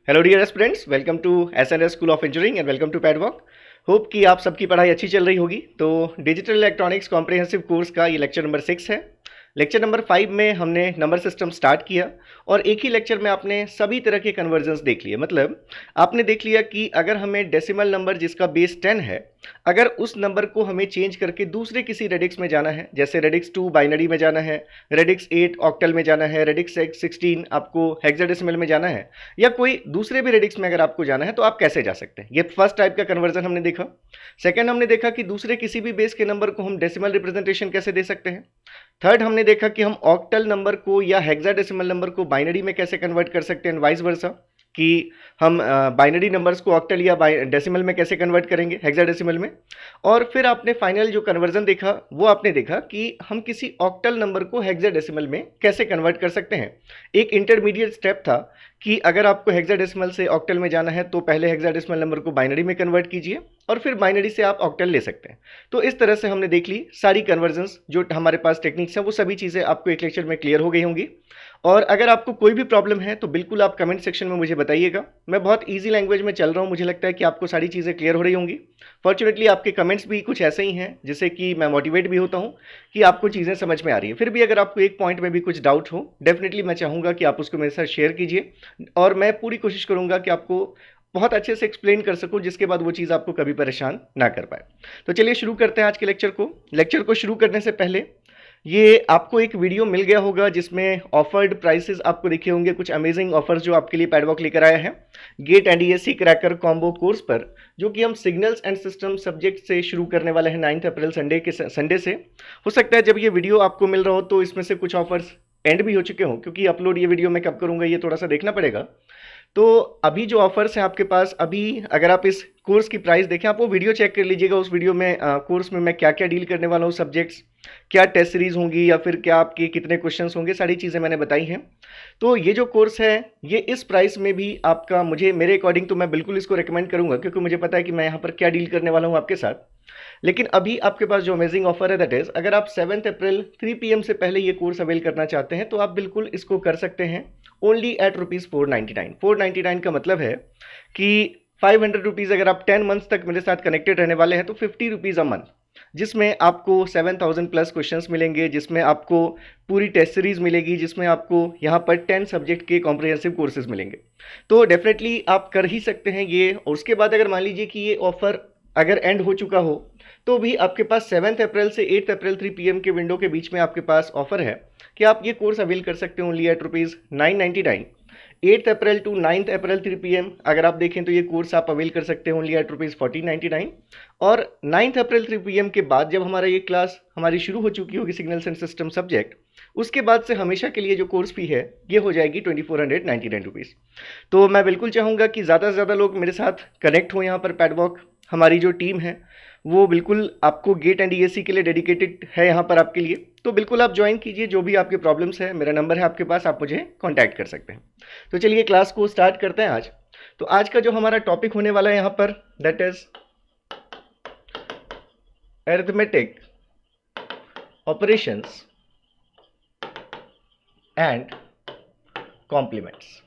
Hello dear students, welcome to SNS school of engineering and welcome to पैडवॉक। Hope कि आप सबकी पढ़ाई अच्छी चल रही होगी। तो डिजिटल इलेक्ट्रॉनिक्स कॉम्प्रिहेंसिव कोर्स का ये लेक्चर नंबर 6 है। लेक्चर नंबर 5 में हमने नंबर सिस्टम स्टार्ट किया और एक ही लेक्चर में आपने सभी तरह के कन्वर्जन्स देख लिए। मतलब आपने देख लिया कि अगर हमें डेसिमल नंबर जिसका बेस 10 है, अगर उस नंबर को हमें चेंज करके दूसरे किसी रेडिक्स में जाना है, जैसे रेडिक्स 2 बाइनरी में जाना है, रेडिक्स 8 ऑक्टल में जाना है, रेडिक्स 16 आपको हेक्साडेसिमल में जाना है, या कोई दूसरे भी रेडिक्स में अगर आपको जाना है तो आप कैसे जा सकते हैं। ये फर्स्ट टाइप का कन्वर्जन हमने देखा। सेकंड हमने देखा कि दूसरे किसी भी बेस के नंबर को हम डेसिमल रिप्रेजेंटेशन कैसे दे सकते हैं। थर्ड हमने देखा कि हम ऑक्टल नंबर को या हेक्साडेसिमल नंबर को बाइनरी में कैसे कन्वर्ट कर सकते हैं, वाइस वर्सा कि हम बाइनरी नंबर्स को ऑक्टल या डेसिमल में कैसे कन्वर्ट करेंगे, हेक्साडेसिमल में। और फिर आपने फाइनल जो कन्वर्जन देखा वो आपने देखा कि हम किसी ऑक्टल नंबर को हेक्साडेसिमल में कैसे कन्वर्ट कर सकते हैं। एक इंटरमीडिएट स्टेप था कि अगर आपको हेक्साडेसिमल से ऑक्टल में जाना है तो पहले हेक्साडेसिमल नंबर को बाइनरी में कन्वर्ट कीजिए और फिर बाइनरी से आप ऑक्टल ले सकते हैं। तो इस तरह से हमने देख ली सारी कन्वर्जन्स जो हमारे पास टेक्निक्स हैं, वो सभी चीज़ें आपको एक लेक्चर में क्लियर हो गई होंगी। और अगर आपको कोई भी प्रॉब्लम है तो बिल्कुल आप कमेंट सेक्शन में मुझे बताइएगा। मैं बहुत ईजी लैंग्वेज में चल रहा हूँ, मुझे लगता है कि आपको सारी चीज़ें क्लियर हो रही होंगी। फॉर्चुनेटली आपके कमेंट्स भी कुछ ऐसे ही हैं जिससे कि मैं मोटिवेट भी होता हूँ कि आपको चीज़ें समझ में आ रही है। फिर भी अगर आपको एक पॉइंट में भी कुछ डाउट हो, डेफिनेटली मैं चाहूँगा कि आप उसको मेरे साथ शेयर कीजिए और मैं पूरी कोशिश करूँगा कि आपको बहुत अच्छे से एक्सप्लेन कर सकूं, जिसके बाद वो चीज़ आपको कभी परेशान ना कर पाए। तो चलिए शुरू करते हैं आज के लेक्चर को। लेक्चर को शुरू करने से पहले ये आपको एक वीडियो मिल गया होगा जिसमें ऑफर्ड प्राइसेस आपको दिखे होंगे, कुछ अमेजिंग ऑफर्स जो आपके लिए पैडवॉक लेकर आया है गेट एनडीएससी क्रैकर कॉम्बो कोर्स पर, जो कि हम सिग्नल्स एंड सिस्टम सब्जेक्ट से शुरू करने वाले हैं 9 अप्रैल संडे से। हो सकता है जब ये वीडियो आपको मिल रहा हो तो इसमें से कुछ ऑफर्स एंड भी हो चुके हों, क्योंकि अपलोड ये वीडियो मैं कब करूँगा ये थोड़ा सा देखना पड़ेगा। तो अभी जो ऑफर्स हैं आपके पास, अभी अगर आप इस कोर्स की प्राइस देखें, आप वो वीडियो चेक कर लीजिएगा। उस वीडियो में कोर्स में मैं क्या क्या डील करने वाला हूँ, सब्जेक्ट्स क्या टेस्ट सीरीज होंगी या फिर क्या आपके कितने क्वेश्चंस होंगे, सारी चीज़ें मैंने बताई हैं। तो ये जो कोर्स है ये इस प्राइस में भी आपका, मुझे मेरे अकॉर्डिंग तो मैं बिल्कुल इसको रिकमेंड करूंगा, क्योंकि मुझे पता है कि मैं यहाँ पर क्या डील करने वाला हूँ आपके साथ। लेकिन अभी आपके पास जो अमेजिंग ऑफर है दैट इज, अगर आप 7 अप्रैल 3 PM से पहले ये कोर्स अवेल करना चाहते हैं तो आप बिल्कुल इसको कर सकते हैं ओनली एट ₹499। 499 का मतलब है कि 500 रुपीज़ अगर आप 10 मंथ्स तक मेरे साथ कनेक्टेड रहने वाले हैं तो 50 रुपीज़ अ मंथ, जिसमें आपको 7000 प्लस क्वेश्चंस मिलेंगे, जिसमें आपको पूरी टेस्ट सीरीज मिलेगी, जिसमें आपको यहाँ पर 10 सब्जेक्ट के कॉम्प्रिहेंसिव कोर्सेज मिलेंगे। तो डेफिनेटली आप कर ही सकते हैं ये। और उसके बाद अगर मान लीजिए कि ये ऑफर अगर एंड हो चुका हो तो भी आपके पास 7 अप्रैल से 8 अप्रैल 3 PM के विंडो के बीच में आपके पास ऑफर है कि आप ये कोर्स अवेल कर सकते हैं only at ₹999। 8 April to 9 April 3 PM अगर आप देखें तो ये कोर्स आप अवेल कर सकते हैं ओनली एट ₹1499। और 9 अप्रैल 3 PM के बाद जब हमारा ये क्लास हमारी शुरू हो चुकी होगी सिग्नल्स एंड सिस्टम सब्जेक्ट, उसके बाद से हमेशा के लिए जो कोर्स फी है ये हो जाएगी ₹2499। तो मैं बिल्कुल चाहूँगा कि ज़्यादा से ज़्यादा लोग मेरे साथ कनेक्ट हो यहाँ पर पैडवॉक। हमारी जो टीम है वो बिल्कुल आपको गेट एंड ईएससी के लिए डेडिकेटेड है यहाँ पर आपके लिए। तो बिल्कुल आप ज्वाइन कीजिए, जो भी आपके प्रॉब्लम्स है मेरा नंबर है आपके पास, आप मुझे कांटेक्ट कर सकते हैं। तो चलिए क्लास को स्टार्ट करते हैं आज। तो आज का जो हमारा टॉपिक होने वाला है यहाँ पर that is arithmetic operations and complements.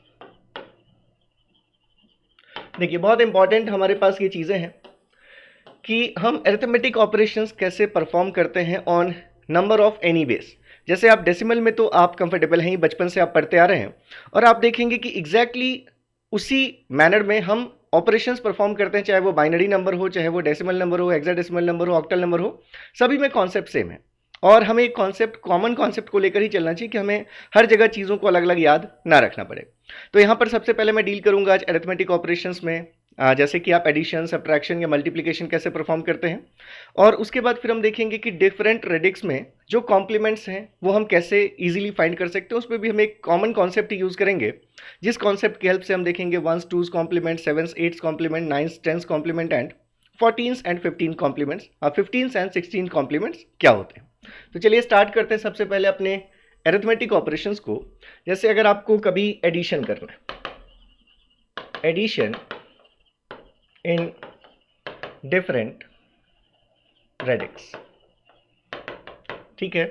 देखिए बहुत इंपॉर्टेंट हमारे पास ये चीज़ें हैं कि हम अरिथमेटिक ऑपरेशंस कैसे परफॉर्म करते हैं on number of any base. जैसे आप डेसिमल में तो आप कंफर्टेबल हैं ही, बचपन से आप पढ़ते आ रहे हैं, और आप देखेंगे कि एग्जैक्टली उसी मैनर में हम ऑपरेशंस परफॉर्म करते हैं, चाहे वो बाइनरी नंबर हो, चाहे वो डेसिमल नंबर हो, हेक्साडेसिमल नंबर हो, ऑक्टल नंबर हो, सभी में कॉन्सेप्ट सेम है। और हमें एक कॉन्सेप्ट, कॉमन कॉन्सेप्ट को लेकर ही चलना चाहिए कि हमें हर जगह चीज़ों को अलग अलग याद ना रखना पड़े। तो यहाँ पर सबसे पहले मैं डील करूंगा आज अरिथमेटिक ऑपरेशंस में, जैसे कि आप एडिशन, सब्ट्रैक्शन या मल्टीप्लिकेशन कैसे परफॉर्म करते हैं। और उसके बाद फिर हम देखेंगे कि डिफरेंट रेडिक्स में जो कॉम्प्लीमेंट्स हैं वो हम कैसे इजीली फाइंड कर सकते हैं। उसमें भी हम एक कॉमन कॉन्सेप्ट ही यूज़ करेंगे, जिस कॉन्सेप्ट की हेल्प से हम देखेंगे 1s 2s complement, 7s 8s complement, 9s 10s complement and 14s and 15 complements, 15s and 16 complements क्या होते हैं। तो चलिए स्टार्ट करते हैं सबसे पहले अपने अरिथमेटिक ऑपरेशंस को। जैसे अगर आपको कभी एडिशन करना है, एडिशन इन डिफरेंट रेडिक्स, ठीक है,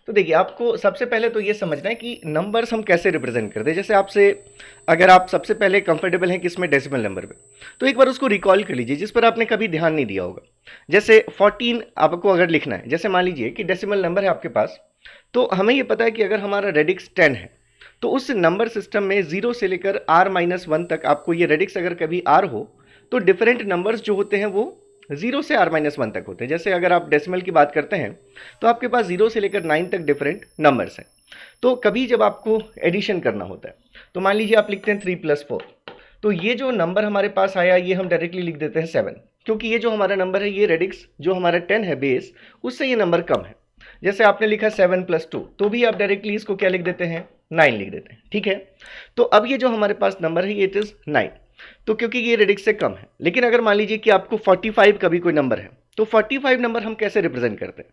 तो देखिए आपको सबसे पहले तो ये समझना है कि नंबर्स हम कैसे रिप्रेजेंट करते हैं। जैसे आपसे अगर आप सबसे पहले कंफर्टेबल हैं किसमें, डेसिमल नंबर में, तो एक बार उसको रिकॉल कर लीजिए जिस पर आपने कभी ध्यान नहीं दिया होगा। जैसे 14 आपको अगर लिखना है, जैसे मान लीजिए कि डेसिमल नंबर है आपके पास, तो हमें ये पता है कि अगर हमारा रेडिक्स 10 है तो उस नंबर सिस्टम में 0 से लेकर r-1 तक आपको ये रेडिक्स अगर कभी r हो तो डिफरेंट नंबर्स जो होते हैं वो 0 से r-1 तक होते हैं। जैसे अगर आप डेसिमल की बात करते हैं तो आपके पास 0 से लेकर 9 तक डिफरेंट नंबर्स हैं। तो कभी जब आपको एडिशन करना होता है तो मान लीजिए आप लिखते हैं 3+4, तो ये जो नंबर हमारे पास आया ये हम डायरेक्टली लिख देते हैं 7, क्योंकि ये जो हमारा नंबर है ये रेडिक्स जो हमारा 10 है बेस, उससे ये नंबर कम है। जैसे आपने लिखा 7+2, तो भी आप डायरेक्टली इसको क्या लिख देते हैं, 9 लिख देते हैं। ठीक है, तो अब ये जो हमारे पास नंबर है ये इट इज 9, तो क्योंकि ये रेडिक्स से कम है। लेकिन अगर मान लीजिए कि आपको 45 का भी कोई नंबर है, तो 45 नंबर हम कैसे रिप्रेजेंट करते हैं,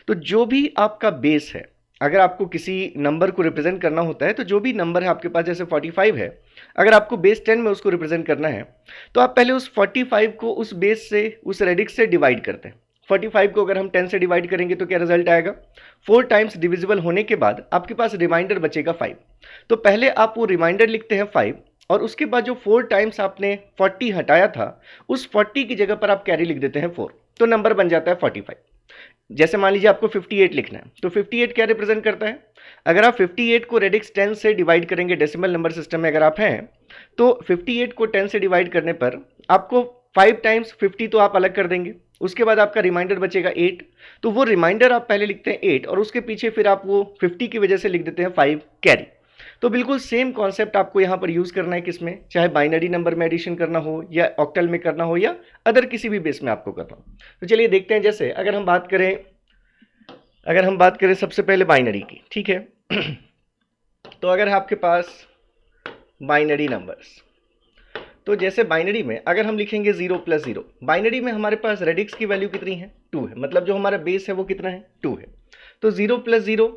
तो जो भी आपका बेस है, अगर आपको किसी नंबर को रिप्रेजेंट करना होता है तो जो भी नंबर है आपके पास, जैसे 45 है, अगर आपको बेस 10 में उसको रिप्रेजेंट करना है तो आप पहले उस 45 को उस बेस से, उस रेडिक्स से डिवाइड करते हैं। 45 को अगर हम 10 से डिवाइड करेंगे तो क्या रिजल्ट आएगा, 4 टाइम्स डिविजिबल होने के बाद आपके पास रिमाइंडर बचेगा 5। तो पहले आप वो रिमाइंडर लिखते हैं 5, और उसके बाद जो 4 टाइम्स आपने 40 हटाया था उस 40 की जगह पर आप कैरी लिख देते हैं 4, तो नंबर बन जाता है 45। जैसे मान लीजिए आपको 58 लिखना है, तो 58 क्या रिप्रेजेंट करता है, अगर आप 58 को रेडिक्स 10 से डिवाइड करेंगे, डेसिमल नंबर सिस्टम में अगर आप हैं, तो 58 को 10 से डिवाइड करने पर आपको 5 टाइम्स 50 तो आप अलग कर देंगे, उसके बाद आपका रिमाइंडर बचेगा 8, तो वो रिमाइंडर आप पहले लिखते हैं 8 और उसके पीछे फिर आप वो 50 की वजह से लिख देते हैं 5 कैरी। तो बिल्कुल सेम कॉन्सेप्ट आपको यहाँ पर यूज़ करना है किसमें, चाहे बाइनरी नंबर में एडिशन करना हो या ऑक्टल में करना हो या अदर किसी भी बेस में आपको करना हो। तो चलिए देखते हैं। जैसे अगर हम बात करें सबसे पहले बाइनरी की, ठीक है तो अगर आपके पास बाइनरी नंबर्स, तो जैसे बाइनरी में अगर हम लिखेंगे 0+0, बाइनरी में हमारे पास रेडिक्स की वैल्यू कितनी है, 2 है, मतलब जो हमारा बेस है वो कितना है, 2 है, तो 0+0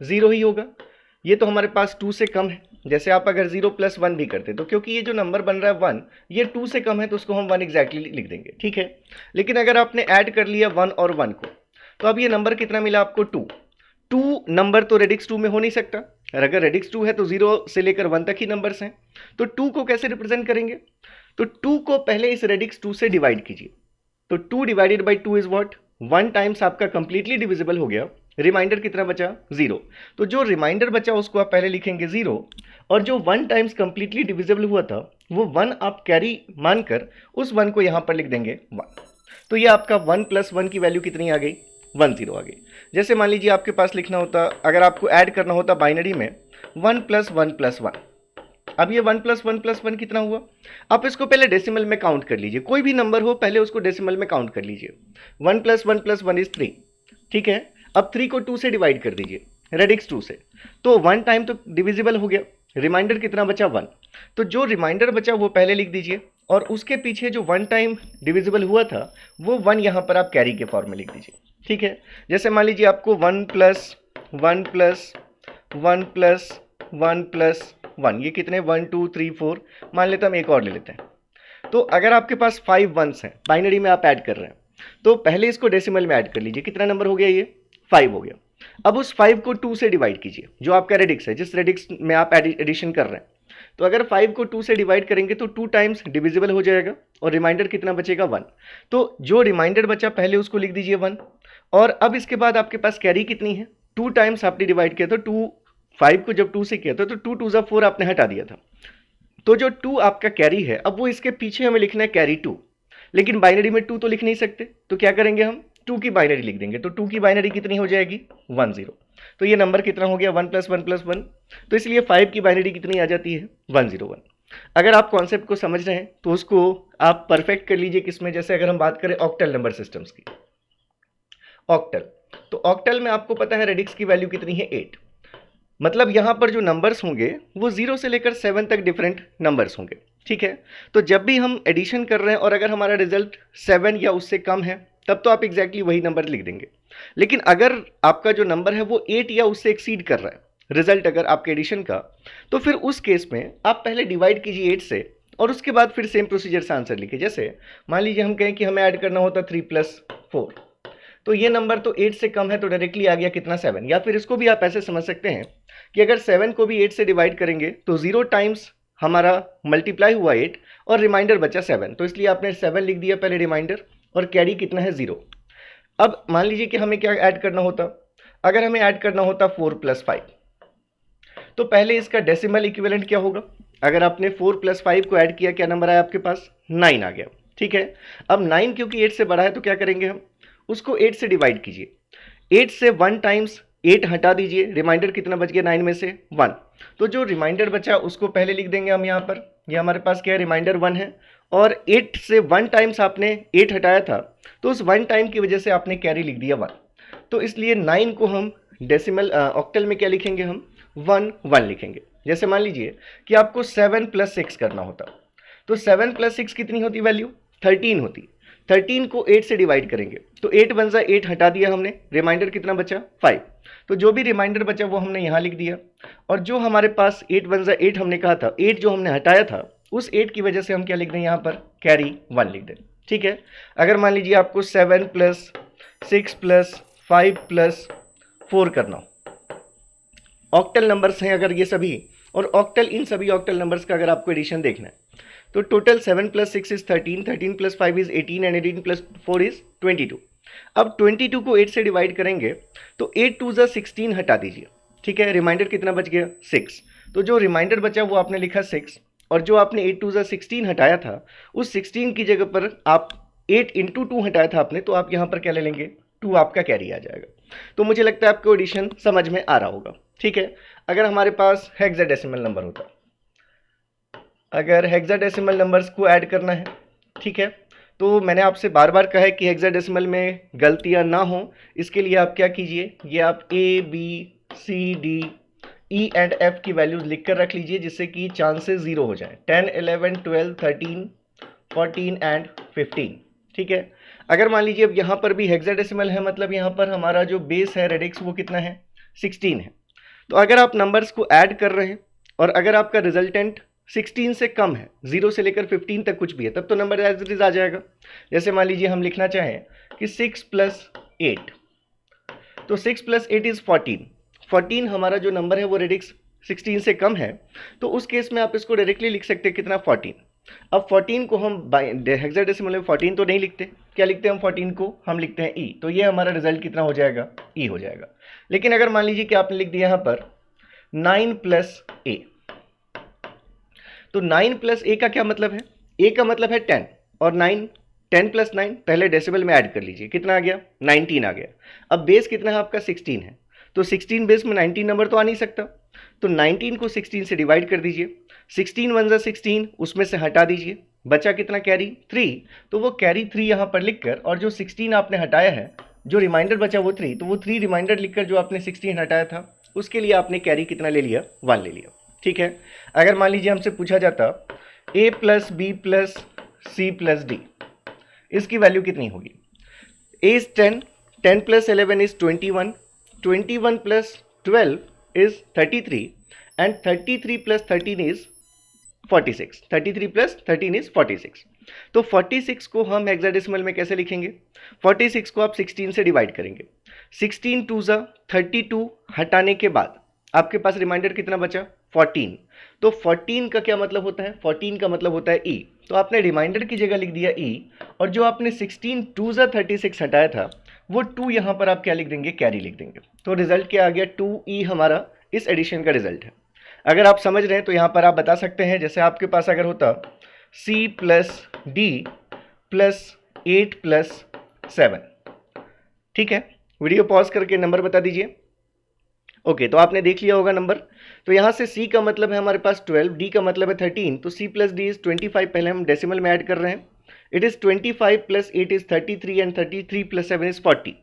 0 ही होगा, ये तो हमारे पास 2 से कम है। जैसे आप अगर 0+1 भी करते तो क्योंकि ये जो नंबर बन रहा है 1, ये 2 से कम है तो उसको हम 1 एग्जैक्टली लिख देंगे। ठीक है, लेकिन अगर आपने ऐड कर लिया 1 और 1 को, तो अब ये नंबर कितना मिला आपको, 2 नंबर तो रेडिक्स 2 में हो नहीं सकता, और अगर रेडिक्स 2 है तो 0 से लेकर 1 तक ही नंबर्स हैं, तो 2 को कैसे रिप्रेजेंट करेंगे, तो 2 को पहले इस रेडिक्स 2 से डिवाइड कीजिए, तो 2 divided by 2 is what, 1 times आपका कंप्लीटली डिविजिबल हो गया, रिमाइंडर कितना बचा, 0, तो जो रिमाइंडर बचा उसको आप पहले लिखेंगे 0, और जो 1 टाइम्स कंप्लीटली डिविजिबल हुआ था वो 1 आप कैरी मानकर उस 1 को यहां पर लिख देंगे 1, तो ये आपका 1 + 1 की वैल्यू कितनी आ गई, 10 आ गई। जैसे मान लीजिए आपके पास लिखना होता, अगर आपको ऐड करना होता बाइनरी में 1 + 1 + 1, अब ये 1 + 1 + 1 कितना हुआ, आप इसको पहले डेसिमल में काउंट कर लीजिए, कोई भी नंबर हो पहले उसको डेसिमल में काउंट कर लीजिए, 1 + 1 + 1 इज 3। ठीक है, अब 3 को 2 से डिवाइड कर दीजिए, रेडिक्स 2 से, तो 1 टाइम तो डिविजिबल हो गया, रिमाइंडर कितना बचा, 1, तो जो रिमाइंडर बचा वो पहले लिख दीजिए, और उसके पीछे जो 1 टाइम डिविजिबल हुआ था वो 1 यहाँ पर आप कैरी के फॉर्म में लिख दीजिए। ठीक है, जैसे मान लीजिए आपको 1 + 1 + 1 + 1 + 1, ये कितने, 1 2 3 4, मान लेते हम एक और ले लेते हैं, तो अगर आपके पास 5 1s हैं, बाइनरी में आप ऐड कर रहे हैं, तो पहले इसको डेसिमल में ऐड कर लीजिए, कितना नंबर हो गया, ये 5 हो गया। अब उस 5 को 2 से डिवाइड कीजिए, जो आपका रेडिक्स है, जिस रेडिक्स में आप एडिशन कर रहे हैं, तो अगर 5 को 2 से डिवाइड करेंगे तो 2 टाइम्स डिविजिबल हो जाएगा और रिमाइंडर कितना बचेगा, 1, तो जो रिमाइंडर बचा पहले उसको लिख दीजिए 1, और अब इसके बाद आपके पास कैरी कितनी है, 2 टाइम्स आपने डिवाइड किया, तो 5 को जब 2 से किया था तो 2 2 4 आपने हटा दिया था, तो जो 2 आपका कैरी है अब वो इसके पीछे हमें लिखना है कैरी 2, लेकिन बाइनरी में 2 तो लिख नहीं सकते, तो क्या करेंगे हम 2 की बाइनरी लिख देंगे, तो 2 की बाइनरी कितनी हो जाएगी, 1 0, तो ये नंबर कितना हो गया, 1 + 1 + 1, तो इसलिए 5 की बाइनरी कितनी आ जाती है, 101। अगर आप कॉन्सेप्ट को समझ रहे हैं तो उसको आप परफेक्ट कर लीजिए किसमें, जैसे अगर हम बात करें ऑक्टल नंबर सिस्टम्स की, ऑक्टल, तो ऑक्टल में आपको पता है रेडिक्स की वैल्यू कितनी है, 8, मतलब यहां पर जो नंबर्स होंगे वो 0 से लेकर 7 तक डिफरेंट नंबर्स होंगे। ठीक है, तो जब भी हम एडिशन कर रहे हैं और अगर हमारा रिजल्ट 7 या उससे कम है तब तो आप एग्जैक्टली वही नंबर लिख देंगे, लेकिन अगर आपका जो नंबर है वो 8 या उससे एक्सीड कर रहा है रिजल्ट अगर आपके एडिशन का, तो फिर उस केस में आप पहले डिवाइड कीजिए 8 से और उसके बाद फिर सेम प्रोसीजर से आंसर लिखिए। जैसे मान लीजिए हम कहें कि हमें ऐड करना होता 3 + 4, तो ये नंबर तो 8 से कम है, तो डायरेक्टली आ गया कितना 7। या फिर इसको भी आप ऐसे समझ सकते हैं कि अगर 7 को भी 8 से डिवाइड करेंगे तो 0 टाइम्स हमारा मल्टीप्लाई हुआ 8 और रिमाइंडर बचा 7, तो इसलिए आपने 7 लिख दिया पहले रिमाइंडर, और कैरी कितना है 0। अब मान लीजिए कि हमें क्या ऐड करना होता, अगर हमें ऐड करना होता 4 + 5, तो पहले इसका डेसिमल इक्विवेलेंट क्या होगा। अगर आपने 4 + 5 को ऐड किया, क्या नंबर आया आपके पास, 9 आ गया। ठीक है, अब 9 क्योंकि 8 से बड़ा है तो क्या करेंगे हम, उसको 8 से डिवाइड कीजिए। 8 से 1 टाइम्स 8 हटा दीजिए, रिमाइंडर कितना बच गया 9 में से 1। तो जो रिमाइंडर बचा उसको पहले लिख देंगे हम यहाँ पर, ये हमारे पास क्या है, रिमाइंडर 1 है। और 8 से 1 टाइम्स आपने 8 हटाया था, तो उस 1 टाइम की वजह से आपने कैरी लिख दिया 1। तो इसलिए 9 को हम डेसिमल ऑक्टल में क्या लिखेंगे, हम 1 1 लिखेंगे। जैसे मान लीजिए कि आपको 7 + 6 करना होता, तो 7 + 6 कितनी होती वैल्यू, 13 होती। 13 को 8 से डिवाइड करेंगे तो 8 × 8 हटा दिया हमने, रिमाइंडर कितना बचा 5। तो जो भी रिमाइंडर बचा वो हमने यहाँ लिख दिया, और जो हमारे पास 8 × 8 हमने कहा था, 8 जो हमने हटाया था उस 8 की वजह से हम क्या लिख दें यहाँ पर, कैरी 1 लिख दें। ठीक है, अगर मान लीजिए आपको 7 + 6 + 5 + 4 करना हो, ऑक्टल नंबर्स हैं अगर ये सभी, और ऑक्टल इन सभी ऑक्टल नंबर्स का अगर आपको एडिशन देखना है, तो total 7 + 6 is 13, 13 + 5 is 18 and 18 + 4 is 22। अब 22 को 8 से डिवाइड करेंगे तो 8 × 2 = 16 हटा दीजिए। ठीक है, रिमाइंडर कितना बच गया 6। तो जो रिमाइंडर बचा वो आपने लिखा 6, और जो आपने 8 × 2 = 16 हटाया था उस 16 की जगह पर आप 8 × 2 हटाया था आपने, तो आप यहाँ पर क्या ले लेंगे, 2 आपका कैरी आ जाएगा। तो मुझे लगता है आपको एडिशन समझ में आ रहा होगा। ठीक है, अगर हमारे पास हेक्साडेसिमल नंबर होता, अगर हेक्साडेसिमल नंबर्स को ऐड करना है, ठीक है, तो मैंने आपसे बार बार कहा है कि हेक्साडेसिमल में गलतियां ना हो, इसके लिए आप क्या कीजिए, ये आप A B C D E and F की वैल्यूज लिख कर रख लीजिए, जिससे कि चांसेस 0 हो जाए, 10 11 12 13 14 एंड 15। ठीक है, अगर मान लीजिए अब यहाँ पर भी हेक्साडेसिमल है, मतलब यहाँ पर हमारा जो बेस है रेडिक्स वो कितना है 16 है। तो अगर आप नंबर्स को ऐड कर रहे हैं और अगर आपका रिजल्टेंट 16 से कम है, 0 से लेकर 15 तक कुछ भी है, तब तो नंबर एज इट इज आ जाएगा। जैसे मान लीजिए हम लिखना चाहें कि 6 + 8, तो 6 + 8 इज 14। 14 हमारा जो नंबर है वो रेडिक्स 16 से कम है, तो उस केस में आप इसको डायरेक्टली लिख सकते हैं कितना 14। अब 14 को हम हेक्साडेसिमल में 14 तो नहीं लिखते, क्या लिखते हैं हम 14 को, हम लिखते हैं E। तो ये हमारा रिजल्ट कितना हो जाएगा, E हो जाएगा। लेकिन अगर मान लीजिए कि आपने लिख दिया यहाँ पर 9 + A, तो 9 + A का क्या मतलब है, A का मतलब है 10, और 9 10 + 9 पहले डेसिमल में ऐड कर लीजिए, कितना आ गया 19 आ गया। अब बेस कितना है आपका 16 है, तो 16 बेस में 19 नंबर तो आ नहीं सकता, तो 19 को 16 से डिवाइड कर दीजिए, 16 × 1 = 16, उसमें से हटा दीजिए, बचा कितना कैरी 3। तो वो कैरी 3 यहाँ पर लिखकर, और जो 16 आपने हटाया है, जो रिमाइंडर बचा वो 3, तो वो 3 रिमाइंडर लिखकर जो आपने 16 हटाया था उसके लिए आपने कैरी कितना ले लिया 1 ले लिया। ठीक है, अगर मान लीजिए हमसे पूछा जाता A + B + C + D, इसकी वैल्यू कितनी होगी, A is 10, 10 + 11 is 21, 21 + 12 is 33 and 33 + 13 is 46, 33 + 13 is 46। तो 46 को हम हेक्साडेसिमल में कैसे लिखेंगे, 46 को आप 16 से डिवाइड करेंगे, 16 × 2 = 32 हटाने के बाद आपके पास रिमाइंडर कितना बचा 14। तो 14 का क्या मतलब होता है, 14 का मतलब होता है E, तो आपने रिमाइंडर की जगह लिख दिया E, और जो आपने 16 × 2 = 36 हटाया था वो 2 यहाँ पर आप क्या लिख देंगे, कैरी लिख देंगे। तो रिजल्ट क्या आ गया 2E हमारा इस एडिशन का रिजल्ट है। अगर आप समझ रहे हैं तो यहाँ पर आप बता सकते हैं, जैसे आपके पास अगर होता C + D + 8 + 7, ठीक है, वीडियो पॉज करके नंबर बता दीजिए। ओके, तो आपने देख लिया होगा नंबर। तो यहाँ से C का मतलब है हमारे पास 12, D का मतलब है 13, तो C + D इज 25, पहले हम डेसिमल में ऐड कर रहे हैं, it is 25 + 8 is 33 and 33 + 7 is 40।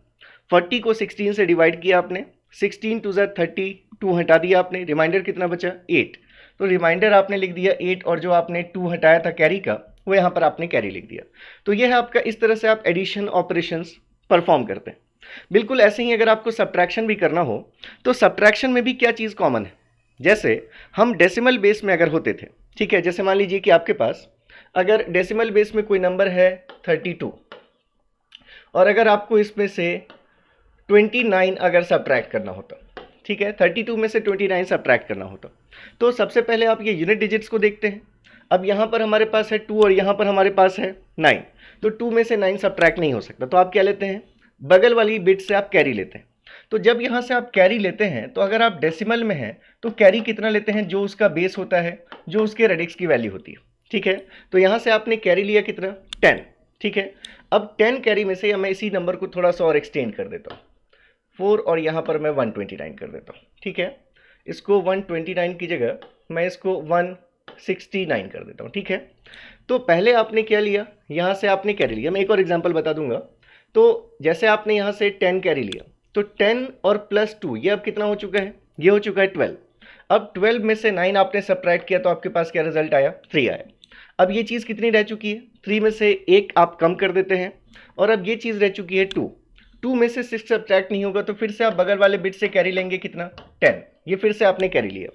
40 को 16 से डिवाइड किया आपने, 16 × 2 = 32 हटा दिया आपने, रिमाइंडर कितना बचा 8। तो रिमाइंडर आपने लिख दिया 8, और जो आपने 2 हटाया था कैरी का वो यहाँ पर आपने कैरी लिख दिया। तो यह है आपका, इस तरह से आप एडिशन ऑपरेशंस परफॉर्म करते हैं। बिल्कुल ऐसे ही अगर आपको सब्ट्रैक्शन भी करना हो तो सब्ट्रैक्शन में भी क्या चीज़ कॉमन है, जैसे हम डेसिमल बेस में अगर होते थे, ठीक है, जैसे मान लीजिए कि आपके पास अगर डेसिमल बेस में कोई नंबर है 32 और अगर आपको इसमें से 29 अगर सब्ट्रैक्ट करना होता, ठीक है, 32 में से 29 सब्ट्रैक्ट करना होता, तो सबसे पहले आप ये यूनिट डिजिट्स को देखते हैं। अब यहाँ पर हमारे पास है 2 और यहाँ पर हमारे पास है 9, तो 2 में से 9 सब्ट्रैक्ट नहीं हो सकता, तो आप क्या लेते हैं, बगल वाली बिट से आप कैरी लेते हैं। तो जब यहाँ से आप कैरी लेते हैं तो अगर आप डेसिमल में हैं तो कैरी कितना लेते हैं, जो उसका बेस होता है, जो उसके रेडिक्स की वैल्यू होती है, ठीक है। तो यहाँ से आपने कैरी लिया कितना, 10, ठीक है। अब 10 कैरी में से मैं इसी नंबर को थोड़ा सा और एक्सटेंड कर देता हूँ, 4, और यहाँ पर मैं 129 कर देता हूँ, ठीक है। इसको 129 की जगह मैं इसको 169 कर देता हूँ, ठीक है। तो पहले आपने क्या लिया, यहाँ से आपने कैरी लिया। मैं एक और एग्जांपल बता दूंगा। तो जैसे आपने यहाँ से 10 कैरी लिया, तो 10 और प्लस 2 ये अब कितना हो चुका है, ये हो चुका है 12। अब 12 में से 9 आपने सब्ट्रैक्ट किया तो आपके पास क्या रिजल्ट आया, 3 आया। अब ये चीज़ कितनी रह चुकी है, 3 में से 1 आप कम कर देते हैं, और अब ये चीज़ रह चुकी है 2। 2 में से 6 सब्ट्रैक्ट नहीं होगा, तो फिर से आप बगल वाले बिट से कैरी लेंगे कितना, 10। ये फिर से आपने कैरी लिया,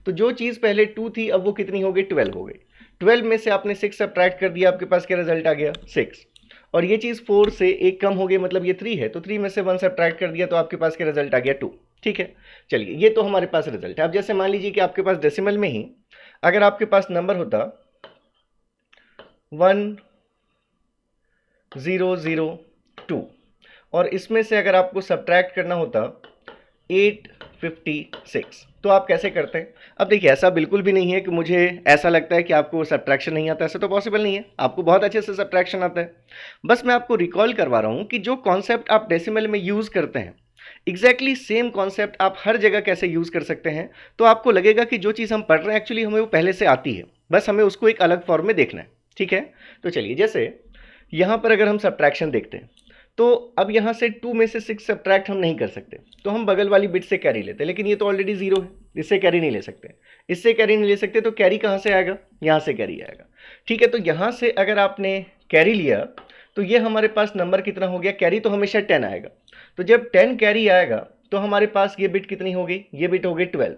तो जो चीज़ पहले 2 थी अब वो कितनी हो गई, 12 हो गई। 12 में से आपने 6 सब्ट्रैक्ट कर दिया, आपके पास क्या रिजल्ट आ गया, 6। और ये चीज़ 4 से 1 कम हो गई, मतलब ये 3 है, तो 3 में से 1 सब्ट्रैक्ट कर दिया तो आपके पास क्या रिजल्ट आ गया, 2, ठीक है। चलिए, ये तो हमारे पास रिजल्ट है। अब जैसे मान लीजिए कि आपके पास डेसिमल में ही अगर आपके पास नंबर होता 1002 और इसमें से अगर आपको सब्ट्रैक्ट करना होता 856, तो आप कैसे करते हैं। अब देखिए, ऐसा बिल्कुल भी नहीं है कि मुझे ऐसा लगता है कि आपको सब्ट्रैक्शन नहीं आता, ऐसा तो पॉसिबल नहीं है, आपको बहुत अच्छे से सब्ट्रैक्शन आता है। बस मैं आपको रिकॉल करवा रहा हूँ कि जो कॉन्सेप्ट आप डेसिमल में यूज़ करते हैं, एग्जैक्टली सेम कॉन्सेप्ट आप हर जगह कैसे यूज़ कर सकते हैं। तो आपको लगेगा कि जो चीज़ हम पढ़ रहे हैं एक्चुअली हमें वो पहले से आती है, बस हमें उसको एक अलग फॉर्म में देखना है, ठीक है। तो चलिए, जैसे यहाँ पर अगर हम सब्ट्रैक्शन देखते हैं, तो अब यहाँ से 2 में से 6 सब्ट्रैक्ट हम नहीं कर सकते, तो हम बगल वाली बिट से कैरी लेते हैं, लेकिन ये तो ऑलरेडी 0 है, इससे कैरी नहीं ले सकते, इससे कैरी नहीं ले सकते, तो कैरी कहाँ से आएगा, यहाँ से कैरी आएगा, ठीक है। तो यहाँ से अगर आपने कैरी लिया तो ये हमारे पास नंबर कितना हो गया, कैरी तो हमेशा 10 आएगा, तो जब 10 कैरी आएगा तो हमारे पास ये बिट कितनी हो गई, ये बिट हो गई 12।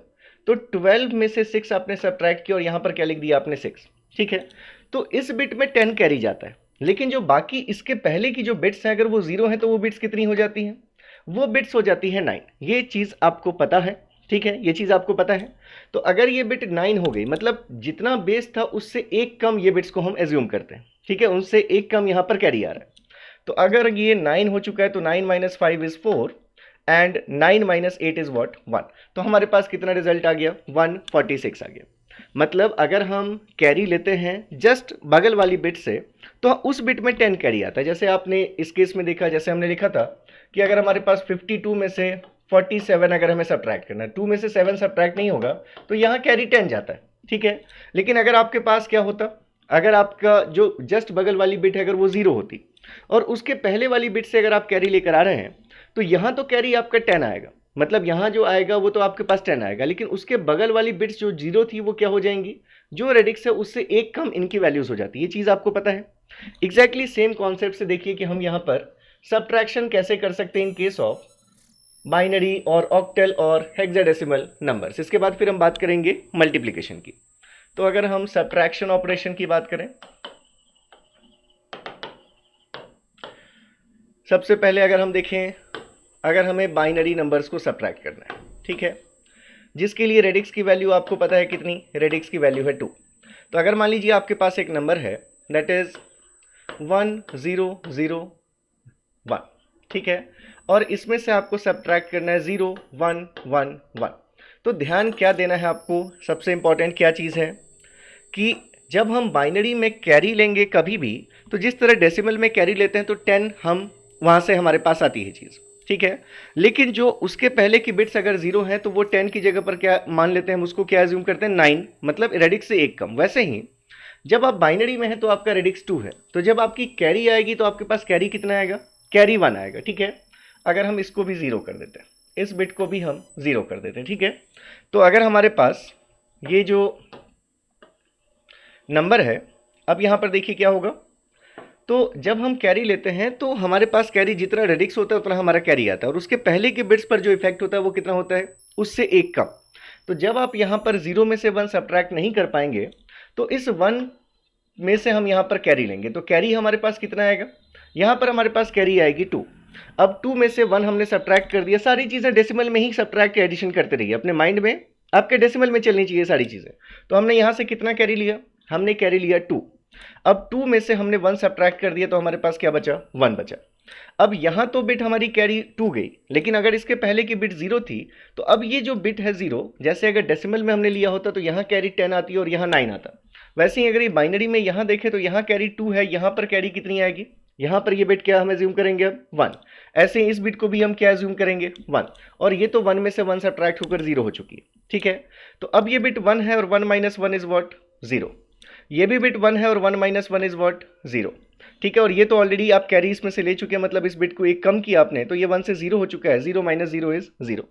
तो 12 में से 6 आपने सब्ट्रैक्ट किया और यहाँ पर क्या लिख दिया आपने, 6, ठीक है। तो इस बिट में 10 कैरी जाता है, लेकिन जो बाकी इसके पहले की जो बिट्स हैं अगर वो 0 हैं तो वो बिट्स कितनी हो जाती हैं, वो बिट्स हो जाती है 9। ये चीज़ आपको पता है, ठीक है, ये चीज़ आपको पता है। तो अगर ये बिट 9 हो गई, मतलब जितना बेस था उससे एक कम ये बिट्स को हम एज्यूम करते हैं, ठीक है, उनसे एक कम यहाँ पर कैरी आ रहा है। तो अगर ये 9 हो चुका है तो 9 - 5 इज 4 एंड 9 - 8 इज व्हाट, 1। तो हमारे पास कितना रिजल्ट आ गया, 146 आ गया। मतलब अगर हम कैरी लेते हैं जस्ट बगल वाली बिट से तो उस बिट में 10 कैरी आता है। जैसे आपने इस केस में देखा, जैसे हमने लिखा था कि अगर हमारे पास 52 में से 47 अगर हमें सब्ट्रैक्ट करना है, 2 में से 7 सब्ट्रैक्ट नहीं होगा तो यहाँ कैरी 10 जाता है, ठीक है। लेकिन अगर आपके पास क्या होता, अगर आपका जो जस्ट बगल वाली बिट है अगर वो 0 होती और उसके पहले वाली बिट से अगर आप कैरी लेकर आ रहे हैं तो यहाँ तो कैरी आपका 10 आएगा, मतलब यहाँ जो आएगा वो तो आपके पास 10 आएगा, लेकिन उसके बगल वाली बिट्स जो 0 थी वो क्या हो जाएंगी, जो रेडिक्स है उससे एक कम इनकी वैल्यूज हो जाती है। ये चीज़ आपको पता है। एग्जैक्टली सेम कॉन्सेप्ट से देखिए कि हम यहाँ पर सब्ट्रैक्शन कैसे कर सकते हैं इन केस ऑफ बाइनरी और ऑक्टल और हेक्साडेसिमल नंबर्स। इसके बाद फिर हम बात करेंगे मल्टीप्लिकेशन की। तो अगर हम सब्ट्रैक्शन ऑपरेशन की बात करें, सबसे पहले अगर हम देखें, अगर हमें बाइनरी नंबर्स को सब्ट्रैक्ट करना है, ठीक है, जिसके लिए रेडिक्स की वैल्यू आपको पता है कितनी, रेडिक्स की वैल्यू है 2। तो अगर मान लीजिए आपके पास एक नंबर है दैट इज 1001, ठीक है, और इसमें से आपको सब्ट्रैक्ट करना है 0 1 1 1। तो ध्यान क्या देना है आपको, सबसे इंपॉर्टेंट क्या चीज़ है कि जब हम बाइनरी में कैरी लेंगे कभी भी, तो जिस तरह डेसिमल में कैरी लेते हैं तो 10 हम वहाँ से हमारे पास आती है चीज़, ठीक है। लेकिन जो उसके पहले की बिट्स अगर 0 हैं तो वो 10 की जगह पर क्या मान लेते हैं हम, उसको क्या एज्यूम करते हैं, 9, मतलब रेडिक्स से एक कम। वैसे ही जब आप बाइनरी में हैं तो आपका रेडिक्स 2 है, तो जब आपकी कैरी आएगी तो आपके पास कैरी कितना आएगा, कैरी 1 आएगा, ठीक है। अगर हम इसको भी 0 कर देते हैं, इस बिट को भी हम 0 कर देते हैं, ठीक है। तो अगर हमारे पास ये जो नंबर है, अब यहाँ पर देखिए क्या होगा, तो जब हम कैरी लेते हैं तो हमारे पास कैरी जितना रेडिक्स होता है उतना हमारा कैरी आता है, और उसके पहले के बिट्स पर जो इफेक्ट होता है वो कितना होता है, उससे एक कम। तो जब आप यहाँ पर 0 में से 1 सब्ट्रैक्ट नहीं कर पाएंगे तो इस 1 में से हम यहाँ पर कैरी लेंगे, तो कैरी हमारे पास कितना आएगा, यहाँ पर हमारे पास कैरी आएगी 2। अब 2 में से 1 हमने सब्ट्रैक्ट कर दिया। सारी चीज़ें डेसिमल में ही सब्ट्रैक्ट एडिशन करते रहिए, अपने माइंड में आपके डेसिमल में चलनी चाहिए सारी चीज़ें। तो हमने यहाँ से कितना कैरी लिया, हमने कैरी लिया 2। अब 2 में से हमने 1 सब्ट्रैक्ट कर दिया तो हमारे पास क्या बचा, 1 बचा। अब यहाँ तो बिट हमारी कैरी 2 गई, लेकिन अगर इसके पहले की बिट 0 थी तो अब ये जो बिट है 0, जैसे अगर डेसिमल में हमने लिया होता तो यहाँ कैरी 10 आती और यहाँ 9 आता। वैसे ही अगर ये बाइनरी में यहाँ देखें तो यहाँ कैरी 2 है, यहाँ पर कैरी कितनी आएगी, यहाँ पर ये बिट क्या हम एज्यूम करेंगे अब 1। ऐसे ही इस बिट को भी हम क्या एज्यूम करेंगे 1, और ये तो 1 में से 1 सब्ट्रैक्ट होकर 0 हो चुकी है। ठीक है, तो अब ये बिट 1 है और 1 माइनस 1 इज व्हाट, 0। ये भी बिट 1 है और 1 माइनस 1 इज व्हाट, 0। ठीक है, और ये तो ऑलरेडी आप कैरी इसमें से ले चुके हैं, मतलब इस बिट को एक कम किया आपने, तो ये 1 से 0 हो चुका है। 0 माइनस 0 इज 0।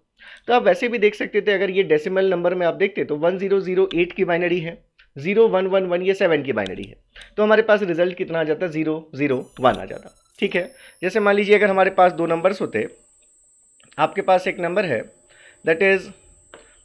तो आप वैसे भी देख सकते थे, अगर ये डेसिमल नंबर में आप देखते तो 1008 की बाइनरी है, 0111 ये 7 की बाइनरी है, तो हमारे पास रिजल्ट कितना आ जाता, 001 आ जाता। ठीक है, जैसे मान लीजिए अगर हमारे पास 2 नंबर्स होते, आपके पास एक नंबर है दैट इज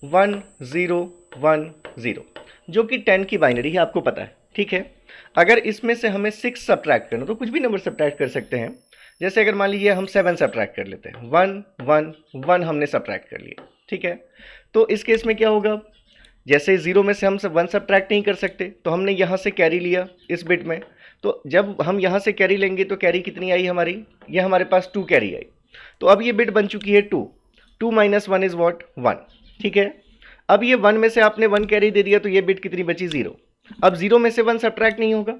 1010 जो कि 10 की बाइनरी है, आपको पता है। ठीक है, अगर इसमें से हमें 6 सब्ट्रैक्ट करना तो कुछ भी नंबर सब्ट्रैक्ट कर सकते हैं। जैसे अगर मान लीजिए हम 7 सब्ट्रैक्ट कर लेते हैं, 1 1 1 हमने सब्ट्रैक्ट कर लिया। ठीक है, तो इस केस में क्या होगा, जैसे 0 में से हम 1 सब्ट्रैक्ट नहीं कर सकते तो हमने यहाँ से कैरी लिया इस बिट में, तो जब हम यहाँ से कैरी लेंगे तो कैरी कितनी आई हमारी, ये हमारे पास 2 कैरी आई। तो अब ये बिट बन चुकी है 2, 2 माइनस 1 इज व्हाट, 1। ठीक है, अब ये 1 में से आपने 1 कैरी दे दिया तो ये बिट कितनी बची, 0। अब 0 में से 1 सब्ट्रैक्ट नहीं होगा,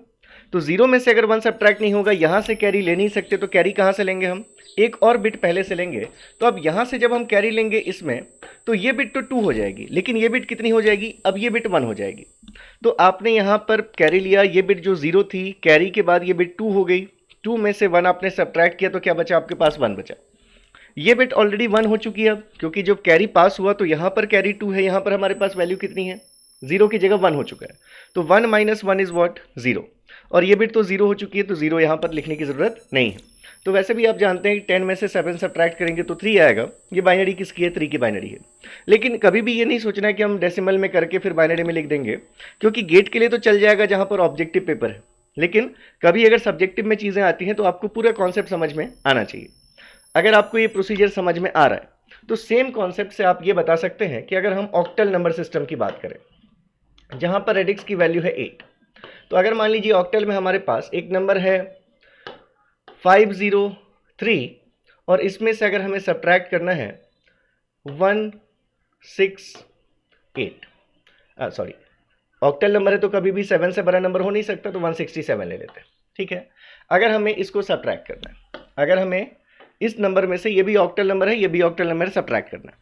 तो 0 में से अगर 1 सब्ट्रैक्ट नहीं होगा, यहाँ से कैरी ले नहीं सकते, तो कैरी कहाँ से लेंगे हम, एक और बिट पहले से लेंगे। तो अब यहाँ से जब हम कैरी लेंगे इसमें, तो ये बिट तो 2 हो जाएगी, लेकिन ये बिट कितनी हो जाएगी, अब ये बिट 1 हो जाएगी। तो आपने यहाँ पर कैरी लिया, ये बिट जो 0 थी, कैरी के बाद ये बिट 2 हो गई, 2 में से 1 आपने सब्ट्रैक्ट किया तो क्या बचा, आपके पास 1 बचा। ये बिट ऑलरेडी 1 हो चुकी है अब, क्योंकि जब कैरी पास हुआ तो यहाँ पर कैरी 2 है, यहाँ पर हमारे पास वैल्यू कितनी है, 0 की जगह 1 हो चुका है। तो 1 माइनस 1 इज व्हाट, 0, और ये बिट तो 0 हो चुकी है, तो 0 यहाँ पर लिखने की ज़रूरत नहीं है। तो वैसे भी आप जानते हैं कि 10 में से 7 सब्ट्रैक्ट करेंगे तो 3 आएगा। ये बाइनरी किसकी है, 3 की बाइनरी है। लेकिन कभी भी ये नहीं सोचना है कि हम डेसिमल में करके फिर बाइनरी में लिख देंगे, क्योंकि गेट के लिए तो चल जाएगा जहाँ पर ऑब्जेक्टिव पेपर है, लेकिन कभी अगर सब्जेक्टिव में चीज़ें आती हैं तो आपको पूरा कॉन्सेप्ट समझ में आना चाहिए। अगर आपको ये प्रोसीजर समझ में आ रहा है तो सेम कॉन्सेप्ट से आप ये बता सकते हैं कि अगर हम ऑक्टल नंबर सिस्टम की बात करें जहां पर रेडिक्स की वैल्यू है 8, तो अगर मान लीजिए ऑक्टल में हमारे पास एक नंबर है 503 और इसमें से अगर हमें सब्ट्रैक्ट करना है 168, सॉरी ऑक्टल नंबर है तो कभी भी 7 से बड़ा नंबर हो नहीं सकता, तो 167 ले लेते हैं। ठीक है, अगर हमें इसको सब्ट्रैक्ट करना है, अगर हमें इस नंबर में से, ये भी ऑक्टल नंबर है, ये भी ऑक्टल नंबर है, सब्ट्रैक्ट करना है,